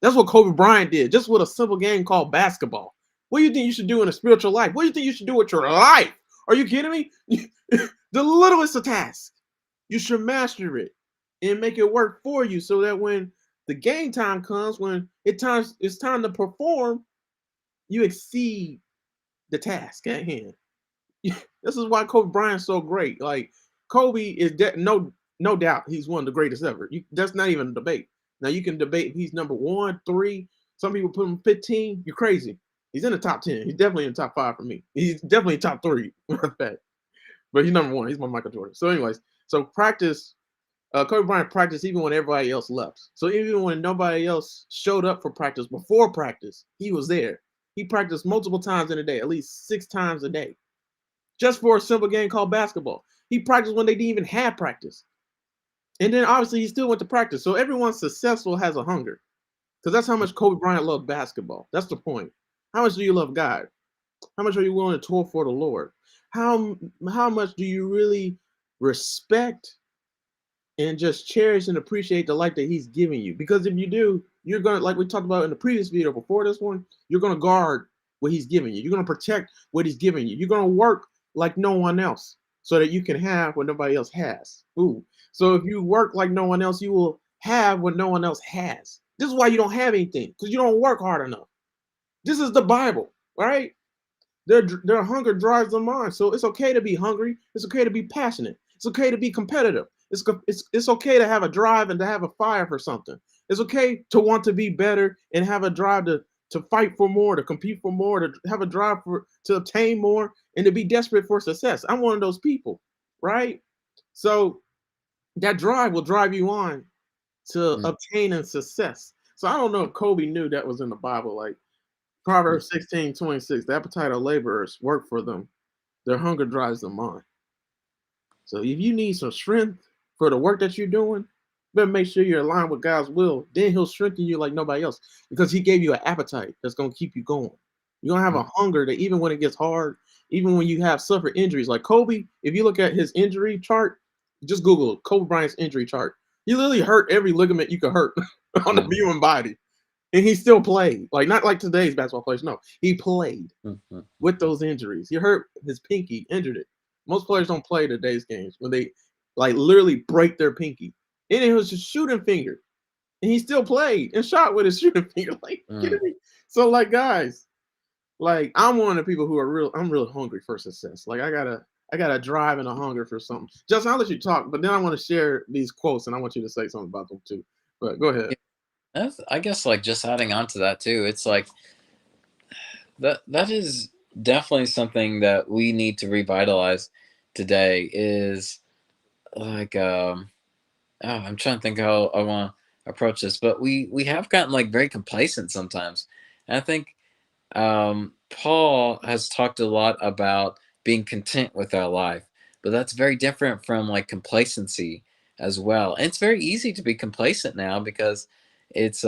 Speaker 1: That's what Kobe Bryant did, just with a simple game called basketball. What do you think you should do in a spiritual life? What do you think you should do with your life? Are you kidding me? The littlest of tasks, you should master it and make it work for you so that when the game time comes, when it's time to perform, you exceed the task at hand. This is why Kobe Bryant's so great. Like Kobe is no doubt he's one of the greatest ever. That's not even a debate. Now you can debate if he's number one, three. Some people put him 15. You're crazy. He's in the top 10. He's definitely in the top 5 for me. He's definitely top 3. But he's number 1. He's my Michael Jordan. So, anyways, so practice. Kobe Bryant practiced even when everybody else left. So even when nobody else showed up for practice before practice, he was there. He practiced multiple times in a day, at least 6 times a day, just for a simple game called basketball. He practiced when they didn't even have practice. And then obviously he still went to practice. So everyone successful has a hunger. Because that's how much Kobe Bryant loved basketball. That's the point. How much do you love God? How much are you willing to toil for the Lord? How much do you really respect and just cherish and appreciate the life that he's giving you? Because if you do, you're gonna, like we talked about in the previous video before this one, you're gonna guard what he's giving you. You're gonna protect what he's giving you. You're gonna work like no one else so that you can have what nobody else has. Ooh. So if you work like no one else, you will have what no one else has. This is why you don't have anything, because you don't work hard enough. This is the Bible, right? Their hunger drives them on. So it's okay to be hungry. It's okay to be passionate. It's okay to be competitive. It's okay to have a drive and to have a fire for something. It's okay to want to be better and have a drive to fight for more, to compete for more, to have a drive to obtain more, and to be desperate for success. I'm one of those people, right? So that drive will drive you on to
Speaker 2: Mm.
Speaker 1: obtaining success. So I don't know if Kobe knew that was in the Bible. Like Proverbs 16:26, the appetite of laborers work for them. Their hunger drives them on. So if you need some strength for the work that you're doing, better make sure you're aligned with God's will. Then he'll strengthen you like nobody else because he gave you an appetite that's going to keep you going. You're going to have
Speaker 2: Mm.
Speaker 1: a hunger that even when it gets hard, even when you have suffered injuries, like Kobe, if you look at his injury chart, just Google Kobe Bryant's injury chart. He literally hurt every ligament you could hurt on the
Speaker 2: Mm.
Speaker 1: human body. And he still played. Like, not like today's basketball players. No, he played
Speaker 2: Mm. Mm.
Speaker 1: with those injuries. He hurt his pinky, injured it. Most players don't play today's games when they like literally break their pinky. And it was just shooting finger. And he still played and shot with his shooting finger. Like,
Speaker 2: Mm.
Speaker 1: kidding me? So, like, guys, like I'm one of the people who are I'm real hungry for success. Like I got a drive and a hunger for something. Justin, I'll let you talk, but then I want to share these quotes and I want you to say something about them too. But go ahead.
Speaker 2: Yeah, I guess like just adding on to that too. It's like that is definitely something that we need to revitalize today. Is like oh, I'm trying to think how I want to approach this, but we have gotten like very complacent sometimes, and I think Paul has talked a lot about being content with our life, but that's very different from like complacency as well. And it's very easy to be complacent now because it's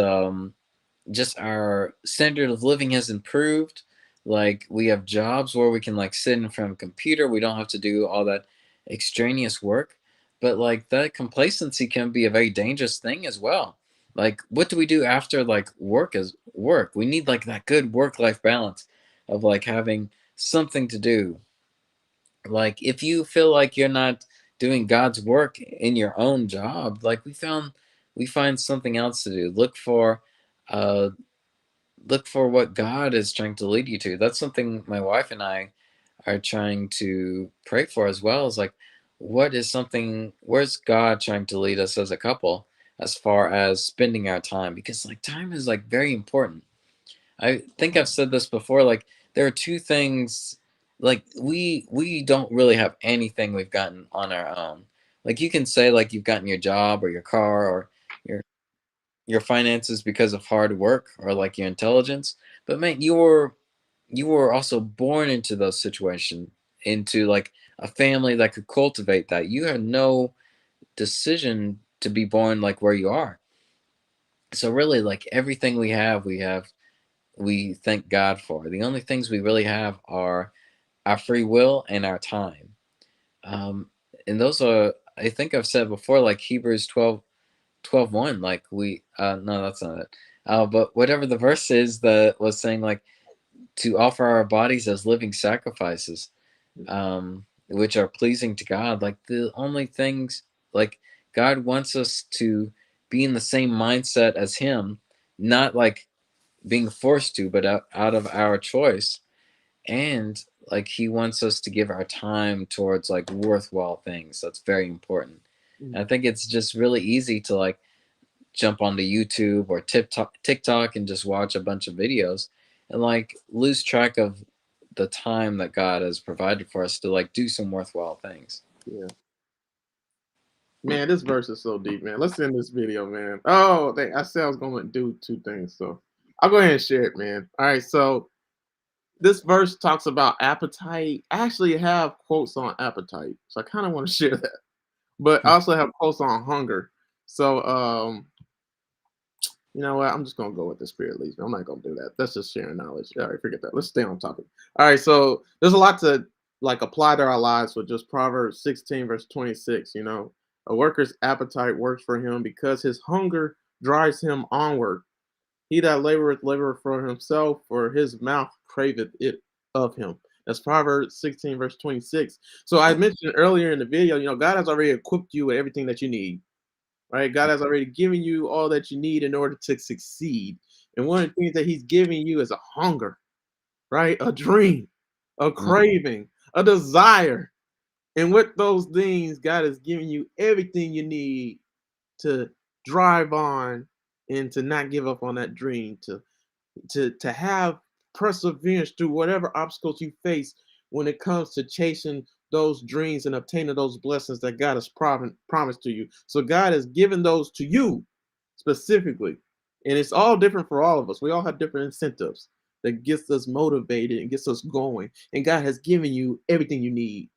Speaker 2: just our standard of living has improved. Like we have jobs where we can like sit in front of a computer. We don't have to do all that extraneous work. But like that complacency can be a very dangerous thing as well. Like what do we do after like work is work? We need like that good work life balance of like having something to do. Like if you feel like you're not doing God's work in your own job, like we find something else to do. Look for uh look for what God is trying to lead you to. That's something my wife and I are trying to pray for as well. Is like, where's God trying to lead us as a couple as far as spending our time? Because like time is like very important. I think I've said this before. Like there are two things. Like we don't really have anything we've gotten on our own. Like you can say like you've gotten your job or your car or your your finances because of hard work or like your intelligence, but man, you were also born into those situations, into like a family that could cultivate that. You had no decision to be born like where you are. So really, like everything we thank God for. The only things we really have are our free will and our time. Um, and those are, I think I've said before, like Hebrews 12:1. Like no, that's not it. But whatever the verse is that was saying, like to offer our bodies as living sacrifices, which are pleasing to God. Like the only things, like God wants us to be in the same mindset as Him, not like being forced to, but out of our choice. And like He wants us to give our time towards like worthwhile things. That's very important. And I think it's just really easy to like jump onto YouTube or TikTok and just watch a bunch of videos and like lose track of the time that God has provided for us to like do some worthwhile things.
Speaker 1: Yeah. Man, this verse is so deep, man. Let's end this video, man. Oh, I said I was gonna do two things, so I'll go ahead and share it, man. All right, so this verse talks about appetite. I actually have quotes on appetite, so I kind of want to share that. But I also have quotes on hunger. So you know what? I'm just gonna go with the spirit leads me. I'm not gonna do that. That's just sharing knowledge. All right, forget that. Let's stay on topic. All right, so there's a lot to like apply to our lives with just Proverbs 16 verse 26. You know, a worker's appetite works for him because his hunger drives him onward. He that laboreth for himself, for his mouth craveth it of him. That's Proverbs 16 verse 26. So I mentioned earlier in the video, you know, God has already equipped you with everything that you need, right? God has already given you all that you need in order to succeed. And one of the things that He's giving you is a hunger, right? A dream, a
Speaker 2: Mm,
Speaker 1: craving, a desire. And with those things, God has given you everything you need to drive on and to not give up on that dream, to have perseverance through whatever obstacles you face when it comes to chasing those dreams and obtaining those blessings that God has promised to you. So God has given those to you specifically. And it's all different for all of us. We all have different incentives that gets us motivated and gets us going. And God has given you everything you need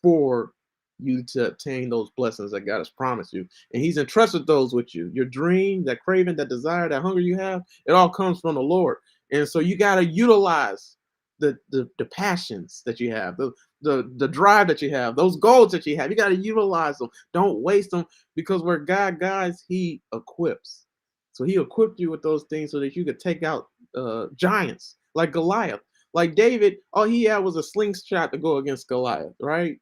Speaker 1: for you to obtain those blessings that God has promised you. And He's entrusted those with you. Your dream, that craving, that desire, that hunger you have, it all comes from the Lord. And so you got to utilize the passions that you have, the drive that you have, those goals that you have. You got to utilize them. Don't waste them, because where God guides, He equips. So He equipped you with those things so that you could take out giants like Goliath. Like David, all he had was a slingshot to go against Goliath, right?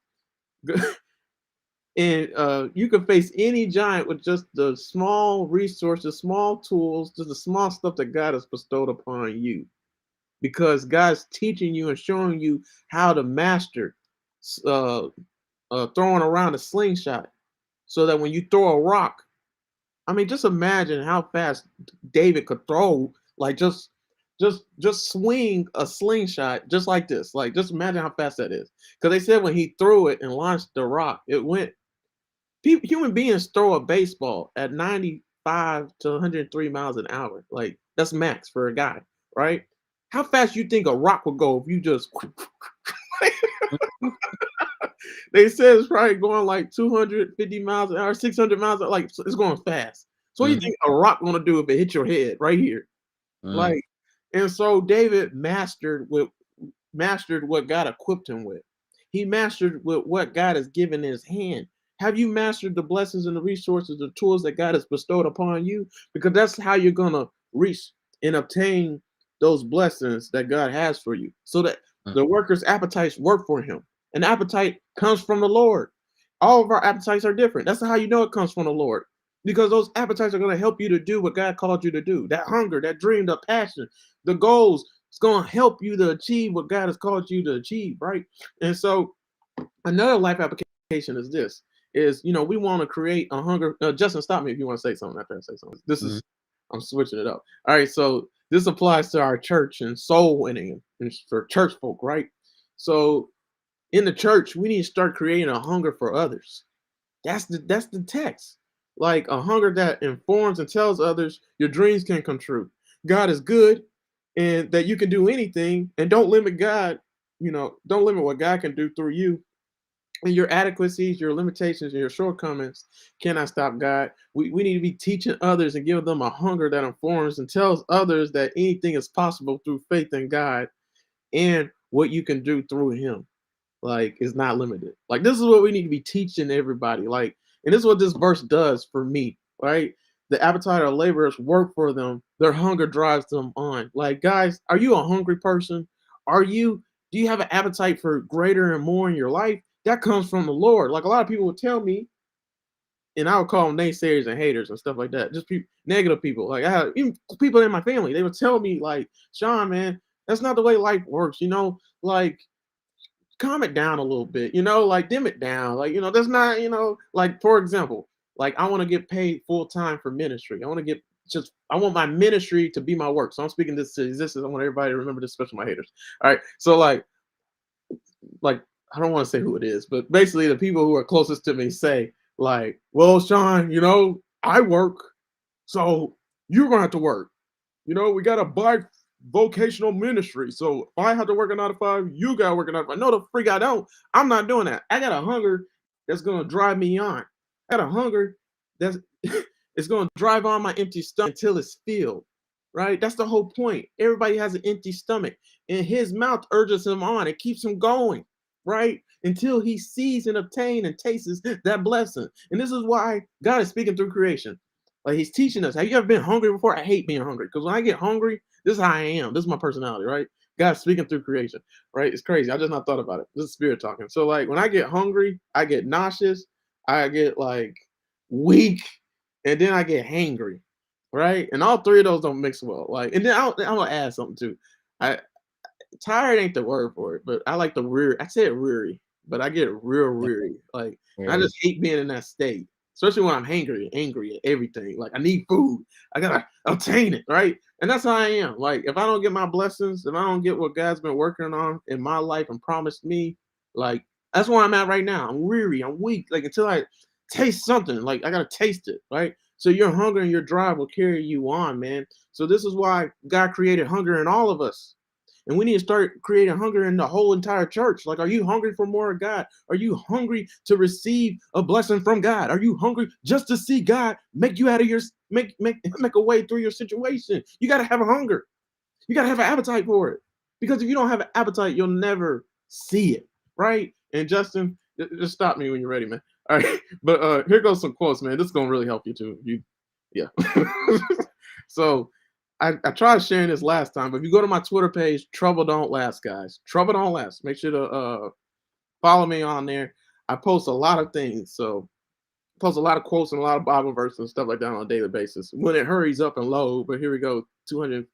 Speaker 1: And you can face any giant with just the small resources, small tools, just the small stuff that God has bestowed upon you, because God's teaching you and showing you how to master uh, throwing around a slingshot, so that when you throw a rock, I mean, just imagine how fast David could throw, like just swing a slingshot just like this. Like, just imagine how fast that is. Because they said when he threw it and launched the rock, it went. Human beings throw a baseball at 95 to 103 miles an hour. Like, that's max for a guy, right? How fast you think a rock would go if you just they said it's probably going like 250 miles an hour, 600 miles, like it's going fast. So what do you
Speaker 2: mm,
Speaker 1: think a rock gonna do if it hit your head right here?
Speaker 2: mm,
Speaker 1: Like, and so David mastered what God equipped him with. He mastered with what God has given in his hand. Have you mastered the blessings and the resources, the tools that God has bestowed upon you? Because that's how you're gonna reach and obtain those blessings that God has for you. So that
Speaker 2: mm.
Speaker 1: the worker's appetites work for him. An appetite comes from the Lord. All of our appetites are different. That's how you know it comes from the Lord. because those appetites are going to help you to do what God called you to do. That hunger, that dream, the passion, the goals, it's going to help you to achieve what God has called you to achieve, right? And so another life application is this: is we want to create a hunger. Justin, stop me if you want to say something after I say something. This is I'm switching it up. All right, so this applies to our church and soul winning and for church folk, right? So in the church, we need to start creating a hunger for others. That's the text. Like a hunger that informs and tells others your dreams can come true. God is good and that you can do anything, and don't limit God, don't limit what God can do through you. And your adequacies, your limitations, and your shortcomings cannot stop God. We need to be teaching others and give them a hunger that informs and tells others that anything is possible through faith in God and what you can do through Him. Like, is not limited. Like, this is what we need to be teaching everybody. Like, and this is what this verse does for me, right? The appetite of laborers work for them. Their hunger drives them on. Like, guys, are you a hungry person? Do you have an appetite for greater and more in your life? That comes from the Lord. Like, a lot of people would tell me, and I would call them naysayers and haters and stuff like that. Just negative people. Like, I have even people in my family, they would tell me, like, Sean, man, that's not the way life works. Like, calm it down a little bit, like dim it down. Like, that's not, like, for example, like, I want to get paid full time for ministry. I want my ministry to be my work. So I'm speaking this to existence. I want everybody to remember this, especially my haters. All right. So like I don't want to say who it is, but basically the people who are closest to me say, like, well, Sean, I work, so you're gonna have to work. We got a vocational ministry. So if I have to work a 9 to 5, you gotta work a 9 to 5. No, the freak I don't. I'm not doing that. I got a hunger that's gonna drive me on. I got a hunger that's it's gonna drive on my empty stomach until it's filled. Right? That's the whole point. Everybody has an empty stomach, and his mouth urges him on. It keeps him going, right? Until he sees and obtains and tastes that blessing. And this is why God is speaking through creation. Like, he's teaching us. Have you ever been hungry before? I hate being hungry because when I get hungry, this is how I am. This is my personality, right? God's speaking through creation, right? It's crazy. I just not thought about it. This is spirit talking. So, like, when I get hungry, I get nauseous, I get like weak, and then I get hangry, right? And all three of those don't mix well. Like, and then I'm gonna add something too. I Tired ain't the word for it, but I like the rear. I said weary, but I get real weary. Like, I just hate being in that state, especially when I'm angry at everything. Like, I need food. I gotta obtain it, right? And that's how I am. Like, if I don't get my blessings, if I don't get what God's been working on in my life and promised me, like, that's where I'm at right now. I'm weary. I'm weak. Like, until I taste something, like, I gotta taste it, right? So your hunger and your drive will carry you on, man. So this is why God created hunger in all of us. And we need to start creating hunger in the whole entire church. Like, are you hungry for more of God? Are you hungry to receive a blessing from God? Are you hungry just to see God make you out of your make a way through your situation? You got to have a hunger. You got to have an appetite for it. Because if you don't have an appetite, you'll never see it, right? And Justin, just stop me when you're ready, man. All right, but here goes some quotes, man. This is gonna really help you too. Yeah. So I tried sharing this last time, but if you go to my Twitter page, Trouble Don't Last, guys. Trouble Don't Last. Make sure to follow me on there. I post a lot of things. So I post a lot of quotes and a lot of Bible verses and stuff like that on a daily basis. When it hurries up and load, but here we go. 200,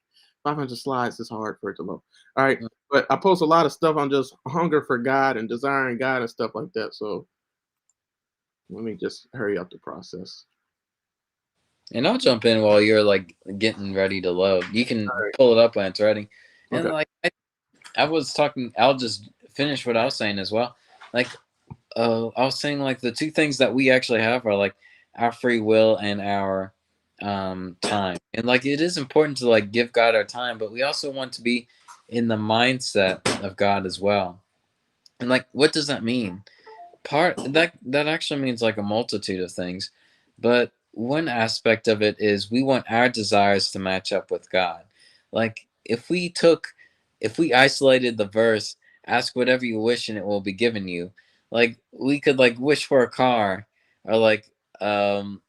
Speaker 1: 500 slides is hard for it to load. All right. But I post a lot of stuff on just hunger for God and desiring God and stuff like that. So let me just hurry up the process.
Speaker 2: And I'll jump in while you're like getting ready to load. You can pull it up when it's ready. And
Speaker 1: Okay.
Speaker 2: like I was talking, I'll just finish what I was saying as well. Like, I was saying like the two things that we actually have are like our free will and our time. And like it is important to like give God our time, but we also want to be in the mindset of God as well. And like, what does that mean? That actually means like a multitude of things, but one aspect of it is we want our desires to match up with God. Like if we isolated the verse, ask whatever you wish and it will be given you, like we could like wish for a car or like to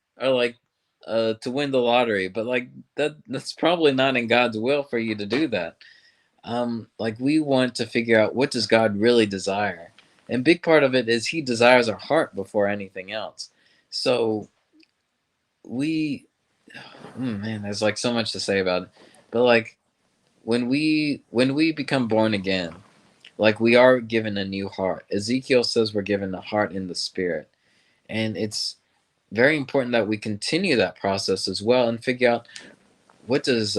Speaker 2: win the lottery, but like that's probably not in God's will for you to do that. Like we want to figure out, what does God really desire? And big part of it is he desires our heart before anything else. So we man, there's like so much to say about it. But like when we become born again, like we are given a new heart. Ezekiel says we're given a heart in the spirit. And it's very important that we continue that process as well and figure out what does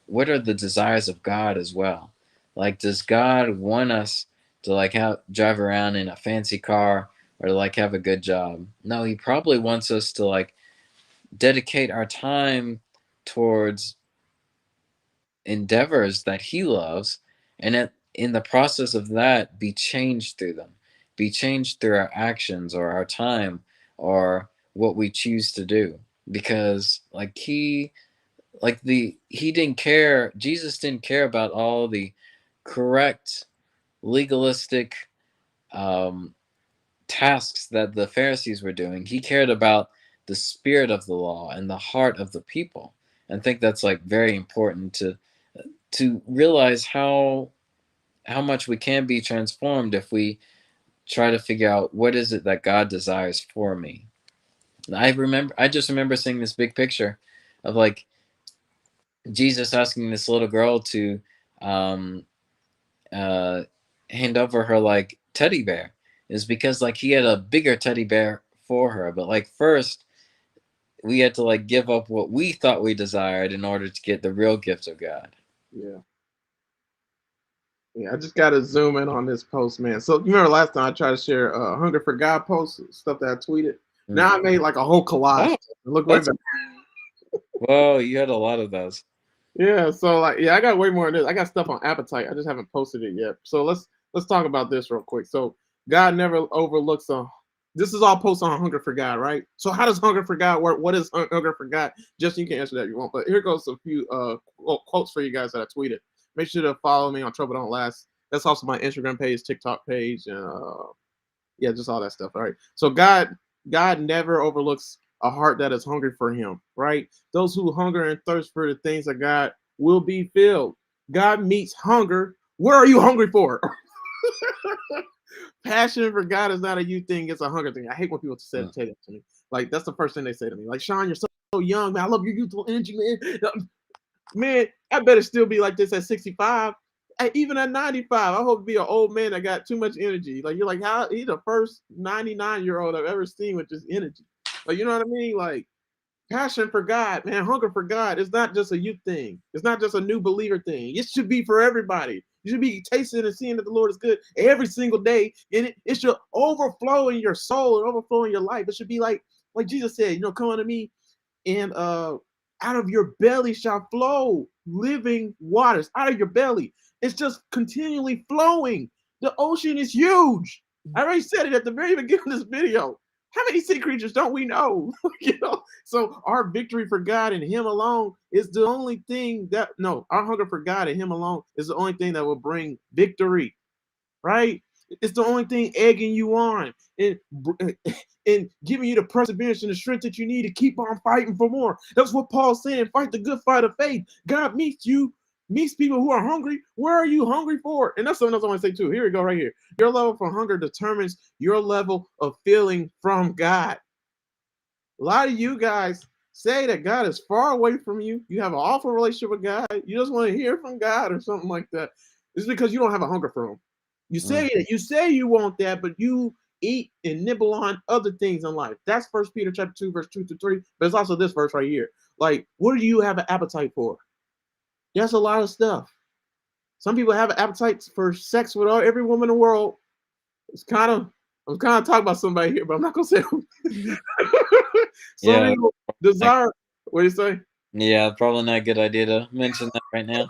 Speaker 2: what are the desires of God as well. Like, does God want us to like drive around in a fancy car or to like have a good job? No, he probably wants us to like dedicate our time towards endeavors that he loves, and in the process of that be changed through them, be changed through our actions or our time or what we choose to do. Because like he didn't care, Jesus didn't care about all the correct legalistic um, tasks that the Pharisees were doing. He cared about the spirit of the law and the heart of the people. And I think that's like very important to realize how much we can be transformed if we try to figure out what is it that God desires for me. And I just remember seeing this big picture of like Jesus asking this little girl to um, uh, hand over her like teddy bear, is because like he had a bigger teddy bear for her, but like first we had to like give up what we thought we desired in order to get the real gift of God.
Speaker 1: Yeah. Yeah, I just gotta zoom in on this post, man. So you remember last time I tried to share Hunger for God posts, stuff that I tweeted.
Speaker 2: Mm.
Speaker 1: Now I made like a whole collage.
Speaker 2: Oh,
Speaker 1: Look way
Speaker 2: that's
Speaker 1: back.
Speaker 2: whoa! You had a lot of those.
Speaker 1: Yeah, so like I got way more than this. I got stuff on appetite. I just haven't posted it yet. So let's talk about this real quick. So God never overlooks a this is all posts on Hunger for God, right? So how does Hunger for God work? What is Hunger for God? Justin, you can answer that if you want. But here goes a few quotes for you guys that I tweeted. Make sure to follow me on Trouble Don't Last. That's also my Instagram page, TikTok page, and yeah, just all that stuff. All right. So God never overlooks a heart that is hungry for him, right? Those who hunger and thirst for the things of God will be filled. God meets hunger. What are you hungry for? Passion for God is not a you thing, it's a hunger thing. I hate when people say that to me. Like, that's the first thing they say to me. Like, Sean, you're so young, man. I love your youthful energy, man. Man, I better still be like this at 65. Even at 95, I hope to be an old man that got too much energy. Like, you're like, how he's the first 99-year-old I've ever seen with just energy. Like, you know what I mean? Like, passion for God, man, hunger for God. It's not just a youth thing. It's not just a new believer thing. It should be for everybody. You should be tasting and seeing that the Lord is good every single day. And it should overflow in your soul and overflow in your life. It should be like Jesus said, come unto me and out of your belly shall flow living waters out of your belly. It's just continually flowing. The ocean is huge. I already said it at the very beginning of this video. How many sea creatures don't we know? So our victory for God and Him alone is the only thing that our hunger for God and Him alone is the only thing that will bring victory, right? It's the only thing egging you on and giving you the perseverance and the strength that you need to keep on fighting for more. That's what Paul's saying. Fight the good fight of faith. God meets people who are hungry. Where are you hungry for? And that's something else I want to say too. Here we go, right here. Your level for hunger determines your level of feeling from God. A lot of you guys say that God is far away from you. You have an awful relationship with God. You just want to hear from God or something like that. It's because you don't have a hunger for Him. You say you want that, but you eat and nibble on other things in life. That's First Peter chapter 2, verse 2-3. But it's also this verse right here. Like, what do you have an appetite for? That's a lot of stuff. Some people have an appetite for sex with every woman in the world. I'm kind of talking about somebody here, but I'm not gonna say who. Some
Speaker 2: Yeah,
Speaker 1: people desire. What do you say?
Speaker 2: yeah, probably not a good idea to mention that right now.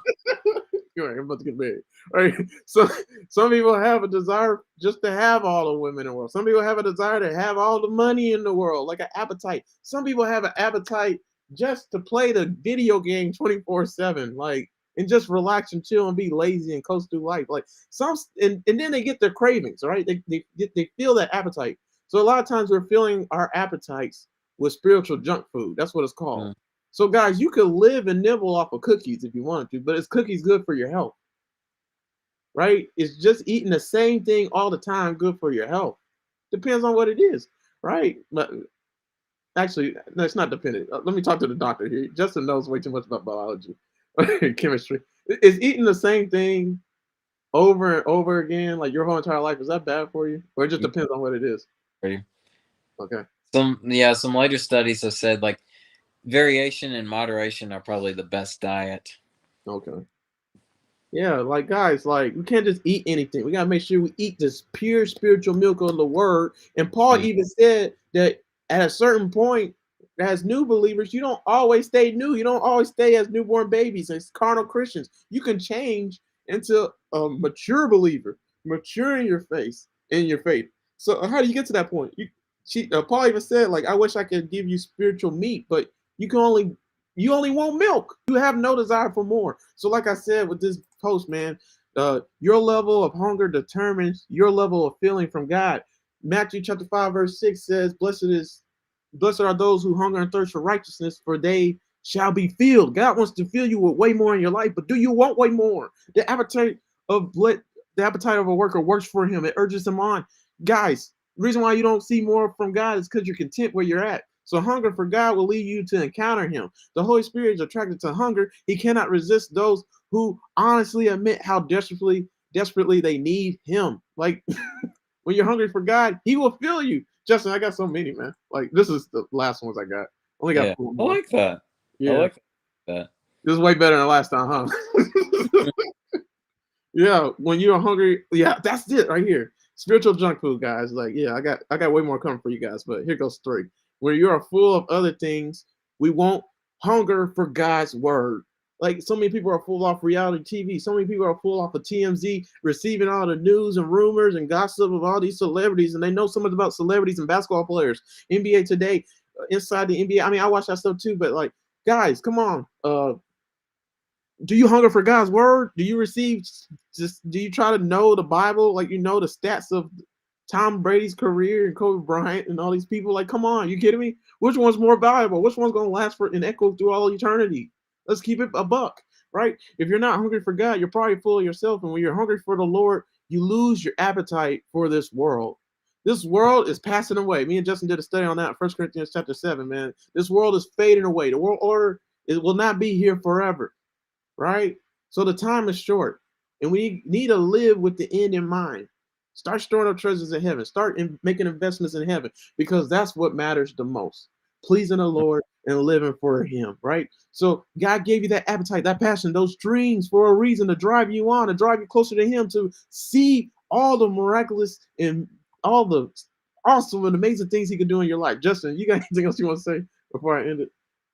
Speaker 1: I'm about to get married. All right. So some people have a desire just to have all the women in the world. Some people have a desire to have all the money in the world, like an appetite. Some people have an appetite just to play the video game 24/7, like, and just relax and chill and be lazy and coast through life. Like and then they get their cravings, right? They feel that appetite. So a lot of times we're filling our appetites with spiritual junk food. That's what it's called. So guys, you could live and nibble off of cookies if you wanted to, but is cookies good for your health? Right? It's just eating the same thing all the time good for your health. Depends on what it is, right? But Actually, no, it's not dependent. Let me talk to the doctor here. Justin knows way too much about biology, chemistry. Is eating the same thing over and over again, like your whole entire life, is that bad for you, or it just depends on what it is?
Speaker 2: Pretty.
Speaker 1: Okay.
Speaker 2: Some later studies have said like variation and moderation are probably the best diet.
Speaker 1: Okay. Yeah, like guys, like we can't just eat anything. We gotta make sure we eat this pure spiritual milk of the word. And Paul
Speaker 2: Mm.
Speaker 1: even said that at a certain point, as new believers, you don't always stay new. You don't always stay as newborn babies, as carnal Christians. You can change into a mature believer, mature in your faith. So how do you get to that point? Paul even said, like, I wish I could give you spiritual meat, but you can only you only want milk. You have no desire for more. So, like I said with this post, man, your level of hunger determines your level of feeling from God. Matthew chapter 5, verse 6 says, Blessed are those who hunger and thirst for righteousness, for they shall be filled. God wants to fill you with way more in your life, but do you want way more? Of the appetite of a worker works for him. It urges him on. Guys, the reason why you don't see more from God is because you're content where you're at. So hunger for God will lead you to encounter him. The Holy Spirit is attracted to hunger. He cannot resist those who honestly admit how desperately they need him. Like when you're hungry for God, he will fill you. Justin, I got so many, man. Like this is the last ones I got. Only got
Speaker 2: Yeah,
Speaker 1: 4
Speaker 2: I
Speaker 1: more.
Speaker 2: like that. I
Speaker 1: Yeah.
Speaker 2: like that.
Speaker 1: This is way better than last time, huh? Yeah, when you're hungry, yeah, that's it right here. Spiritual junk food, guys. Like, yeah, I got way more coming for you guys, but here goes 3. When you are full of other things, we won't hunger for God's word. Like so many people are full off reality TV. So many people are full off of TMZ, receiving all the news and rumors and gossip of all these celebrities, and they know so much about celebrities and basketball players. NBA Today, inside the NBA. I mean, I watch that stuff too, but like, guys, come on. Do you hunger for God's word? Do you receive do you try to know the Bible like you know the stats of Tom Brady's career and Kobe Bryant and all these people? Like, come on, you kidding me? Which one's more valuable? Which one's gonna last for and echo through all eternity? Let's keep it a buck, right? If you're not hungry for God, you're probably full of yourself. And when you're hungry for the Lord, you lose your appetite for this world. This world is passing away. Me and Justin did a study on that in 1 Corinthians chapter 7, man. This world is fading away. The world order it will not be here forever, right? So the time is short, and we need to live with the end in mind. Start storing up treasures in heaven. Start making investments in heaven because that's what matters the most. Pleasing the Lord and living for Him, right? So God gave you that appetite, that passion, those dreams for a reason to drive you on, to drive you closer to Him, to see all the miraculous and all the awesome and amazing things He can do in your life. Justin, you got anything else you want to say before I end it?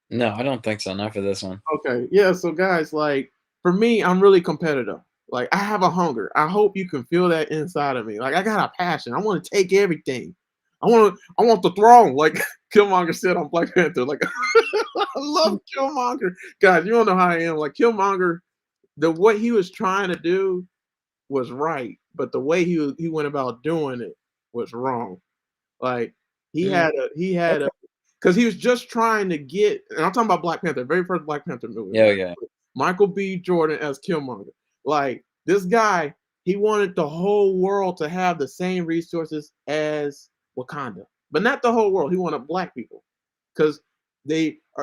Speaker 2: No, I don't think so. Not for this one.
Speaker 1: Okay, yeah. So guys, like for me, I'm really competitive. Like I have a hunger. I hope you can feel that inside of me. Like I got a passion. I want to take everything. I want the throne. Like Killmonger said on Black Panther. Like I love Killmonger. Guys, you don't know how I am. Like Killmonger, what he was trying to do was right, but the way he went about doing it was wrong. Like
Speaker 2: Mm,
Speaker 1: he had
Speaker 2: okay.
Speaker 1: a because he was just trying to get, and I'm talking about Black Panther, very first Black Panther movie,
Speaker 2: Yeah,
Speaker 1: right?
Speaker 2: yeah.
Speaker 1: Michael B. Jordan as Killmonger. Like this guy, he wanted the whole world to have the same resources as Wakanda, but not the whole world. He wanted Black people because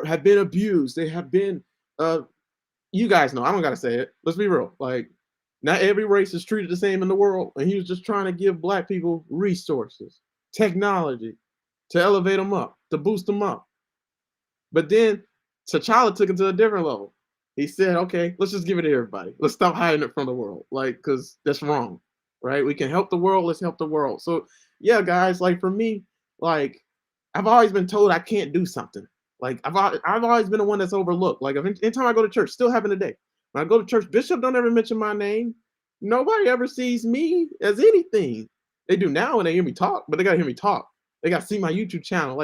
Speaker 1: have been abused. They have been, you guys know. I don't gotta say it. Let's be real. Like not every race is treated the same in the world, and he was just trying to give Black people resources, technology, to elevate them up, to boost them up. But then T'Challa took it to a different level. He said, okay, let's just give it to everybody. Let's stop hiding it from the world. Like, because that's wrong. Right? We can help the world, let's help the world. So yeah, guys, like for me, like I've always been told I can't do something. Like I've always been the one that's overlooked. Like anytime I go to church, still happen today. When I go to church, Bishop don't ever mention my name. Nobody ever sees me as anything. They do now when they hear me talk, but they gotta hear me talk. They gotta see my YouTube channel.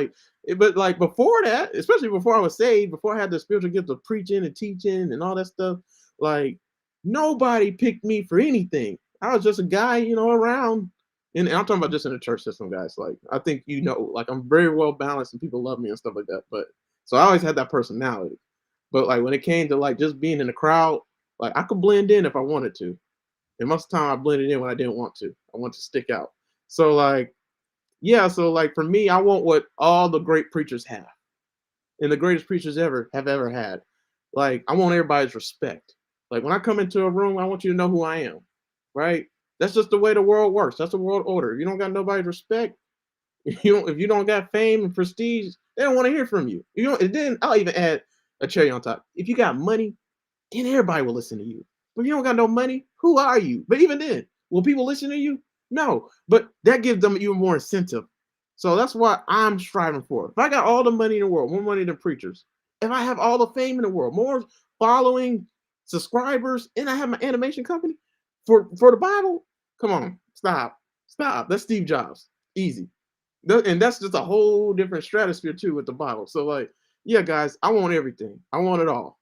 Speaker 1: But like before that, especially before I was saved, before I had the spiritual gift of preaching and teaching and all that stuff, like nobody picked me for anything. I was just a guy, around. And I'm talking about just in the church system, guys. Like I think like I'm very well balanced and people love me and stuff like that. But so I always had that personality. But like when it came to like just being in the crowd, like I could blend in if I wanted to. And most of the time I blended in when I didn't want to. I want to stick out. So like Yeah, so like for me, I want what all the great preachers have, and the greatest preachers ever have ever had. Like I want everybody's respect. Like when I come into a room, I want you to know who I am, right? That's just the way the world works. That's the world order. If you don't got nobody's respect, if you don't got fame and prestige, they don't want to hear from you. You know, and then I'll even add a cherry on top. If you got money, then everybody will listen to you. But if you don't got no money, who are you? But even then, will people listen to you? No. But that gives them even more incentive. So that's what I'm striving for. If I got all the money in the world, more money than preachers, if I have all the fame in the world, more following, subscribers, and I have my animation company for the Bible, come on, stop. That's Steve Jobs, easy. And that's just a whole different stratosphere too with the Bible. So like, yeah, guys, I want everything. I want it all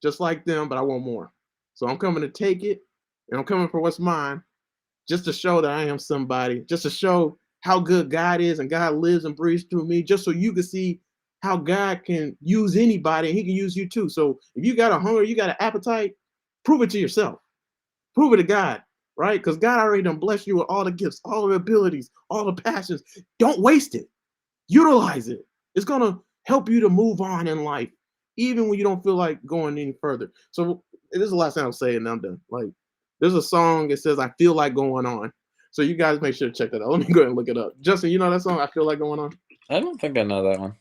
Speaker 1: just like them, but I want more. So I'm coming to take it, and I'm coming for what's mine, just to show that I am somebody, just to show how good God is and God lives and breathes through me, just so you can see how God can use anybody and He can use you too. So if you got a hunger, you got an appetite, prove it to yourself, prove it to God, right? Because God already done blessed you with all the gifts, all the abilities, all the passions. Don't waste it. Utilize it. It's gonna help you to move on in life, even when you don't feel like going any further. So this is the last thing I'll say, and I'm done. Like, there's a song that says "I feel like going on." So you guys make sure to check that out. Let me go ahead and look it up. Justin, you know that song? I feel like going on.
Speaker 2: I don't think I know that one.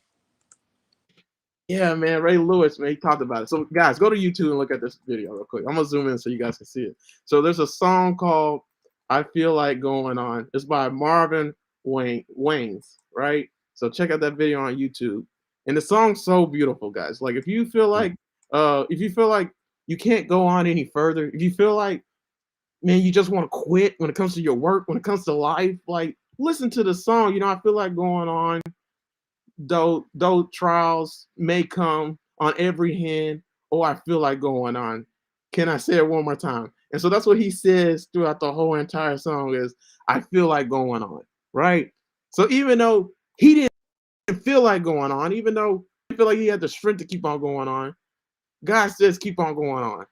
Speaker 1: Yeah, man, Ray Lewis, man, he talked about it. So guys, go to YouTube and look at this video real quick. I'm gonna zoom in so you guys can see it. So there's a song called "I Feel Like Going On." It's by Marvin Waynes, right? So check out that video on YouTube. And the song's so beautiful, guys. Like if you feel like you can't go on any further, if you feel like, man, you just want to quit when it comes to your work, when it comes to life, like listen to the song. You know, I feel like going on, though trials may come on every hand. Oh, I feel like going on. Can I say it one more time? And so that's what he says throughout the whole entire song is, I feel like going on, right? So even though he didn't feel like going on, even though he feel like he had the strength to keep on going on, God says keep on going on.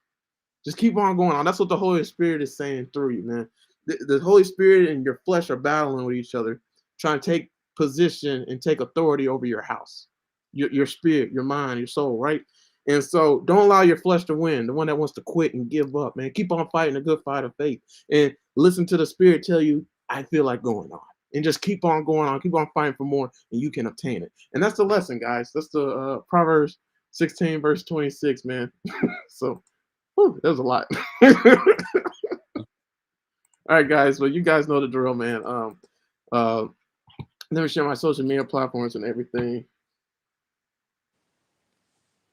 Speaker 1: Just keep on going on. That's what the Holy Spirit is saying through you, man. The Holy Spirit and your flesh are battling with each other, trying to take position and take authority over your house, your spirit, your mind, your soul, right? And so don't allow your flesh to win, the one that wants to quit and give up, man. Keep on fighting a good fight of faith and listen to the Spirit tell you, I feel like going on. And just keep on going on, keep on fighting for more, and you can obtain it. And that's the lesson, guys. That's the Proverbs 16, verse 26, man. So whew, that was a lot. All right, guys. Well, you guys know the drill, man. Let me share my social media platforms and everything.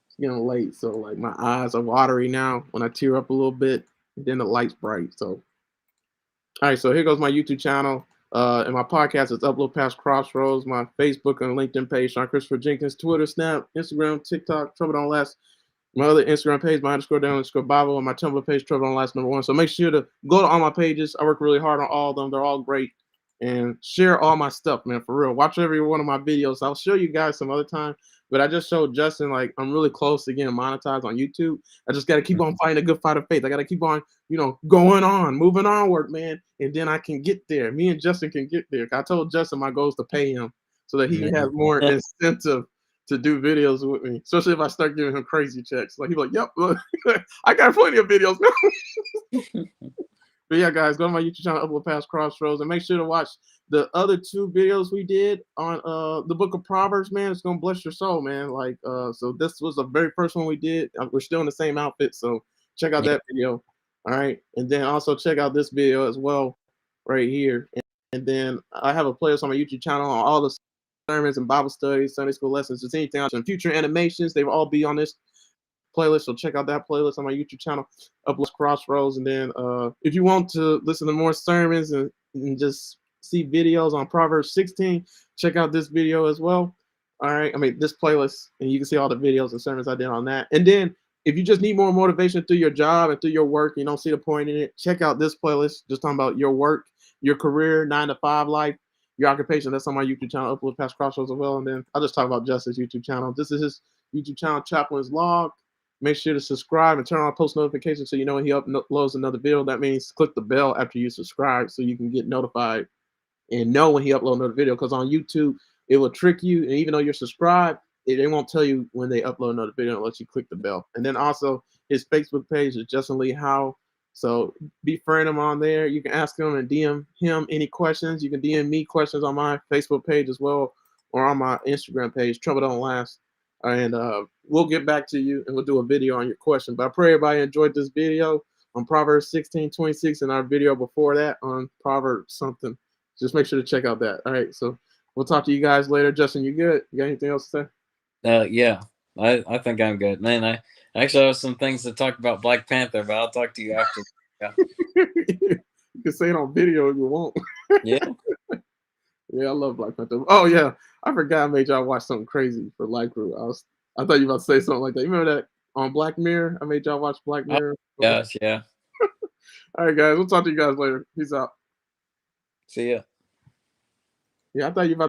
Speaker 1: It's getting late, so like my eyes are watery now when I tear up a little bit, and then the light's bright. So, all right. So here goes my YouTube channel. And my podcast is Upload Past Crossroads. My Facebook and LinkedIn page, Sean Christopher Jenkins. Twitter, Snap, Instagram, TikTok, Trouble Don't Last. My other Instagram page, my _down_ Bible, and my Tumblr page, Trouble Don't Last #1. So make sure to go to all my pages. I work really hard on all of them. They're all great. And share all my stuff, man, for real. Watch every one of my videos. I'll show you guys some other time. But I just showed Justin, like, I'm really close to getting monetized on YouTube. I just got to keep on fighting a good fight of faith. I got to keep on, going on, moving onward, man. And then I can get there. Me and Justin can get there. I told Justin my goal is to pay him so that he has more incentive to do videos with me, especially if I start giving him crazy checks. Like, he's like, yep, look, I got plenty of videos now. But yeah, guys, go to my YouTube channel, Upload Past Crossroads, and make sure to watch the other 2 videos we did on the book of Proverbs, man. It's gonna bless your soul, man. Like, so this was the very first one we did. We're still in the same outfit, so check out that video. All right, and then also check out this video as well, right here. And then I have a playlist on my YouTube channel on all the sermons and Bible studies, Sunday school lessons, just anything else, and future animations. They will all be on this playlist, so check out that playlist on my YouTube channel, Uplift Crossroads. And then if you want to listen to more sermons and just see videos on Proverbs 16, check out this video as well. All right, I mean this playlist, and you can see all the videos and sermons I did on that. And then if you just need more motivation through your job and through your work, you don't see the point in it, check out this playlist, just talking about your work, your career, 9-to-5 life, your occupation. That's on my YouTube channel, Uplift Past Crossroads as well. And then I'll just talk about Justin's YouTube channel. This is his YouTube channel, Chaplain's Log. Make sure to subscribe and turn on post notifications so you know when he uploads another video. That means click the bell after you subscribe so you can get notified and know when he upload another video. Because on YouTube, it will trick you, and even though you're subscribed, they won't tell you when they upload another video unless you click the bell. And then also his Facebook page is Justin Lee Howell. So befriend him on there. You can ask him and DM him any questions. You can DM me questions on my Facebook page as well, or on my Instagram page, Trouble Don't Last. And we'll get back to you and we'll do a video on your question. But I pray everybody enjoyed this video on Proverbs 16:26 and our video before that on Proverbs something. Just make sure to check out that. All right. So we'll talk to you guys later. Justin, you good? You got anything else to say?
Speaker 2: Yeah, I think I'm good, man. I actually have some things to talk about Black Panther, but I'll talk to you after. Yeah.
Speaker 1: You can say it on video if you want.
Speaker 2: Yeah.
Speaker 1: Yeah, I love Black Panther. Oh yeah, I forgot I made y'all watch something crazy for Light Crew. I thought you were about to say something like that. You remember that on Black Mirror? I made y'all watch Black
Speaker 2: Oh,
Speaker 1: Mirror.
Speaker 2: gosh, yeah.
Speaker 1: All right, guys, we'll talk to you guys later. Peace out.
Speaker 2: See ya.
Speaker 1: Yeah, I thought you were about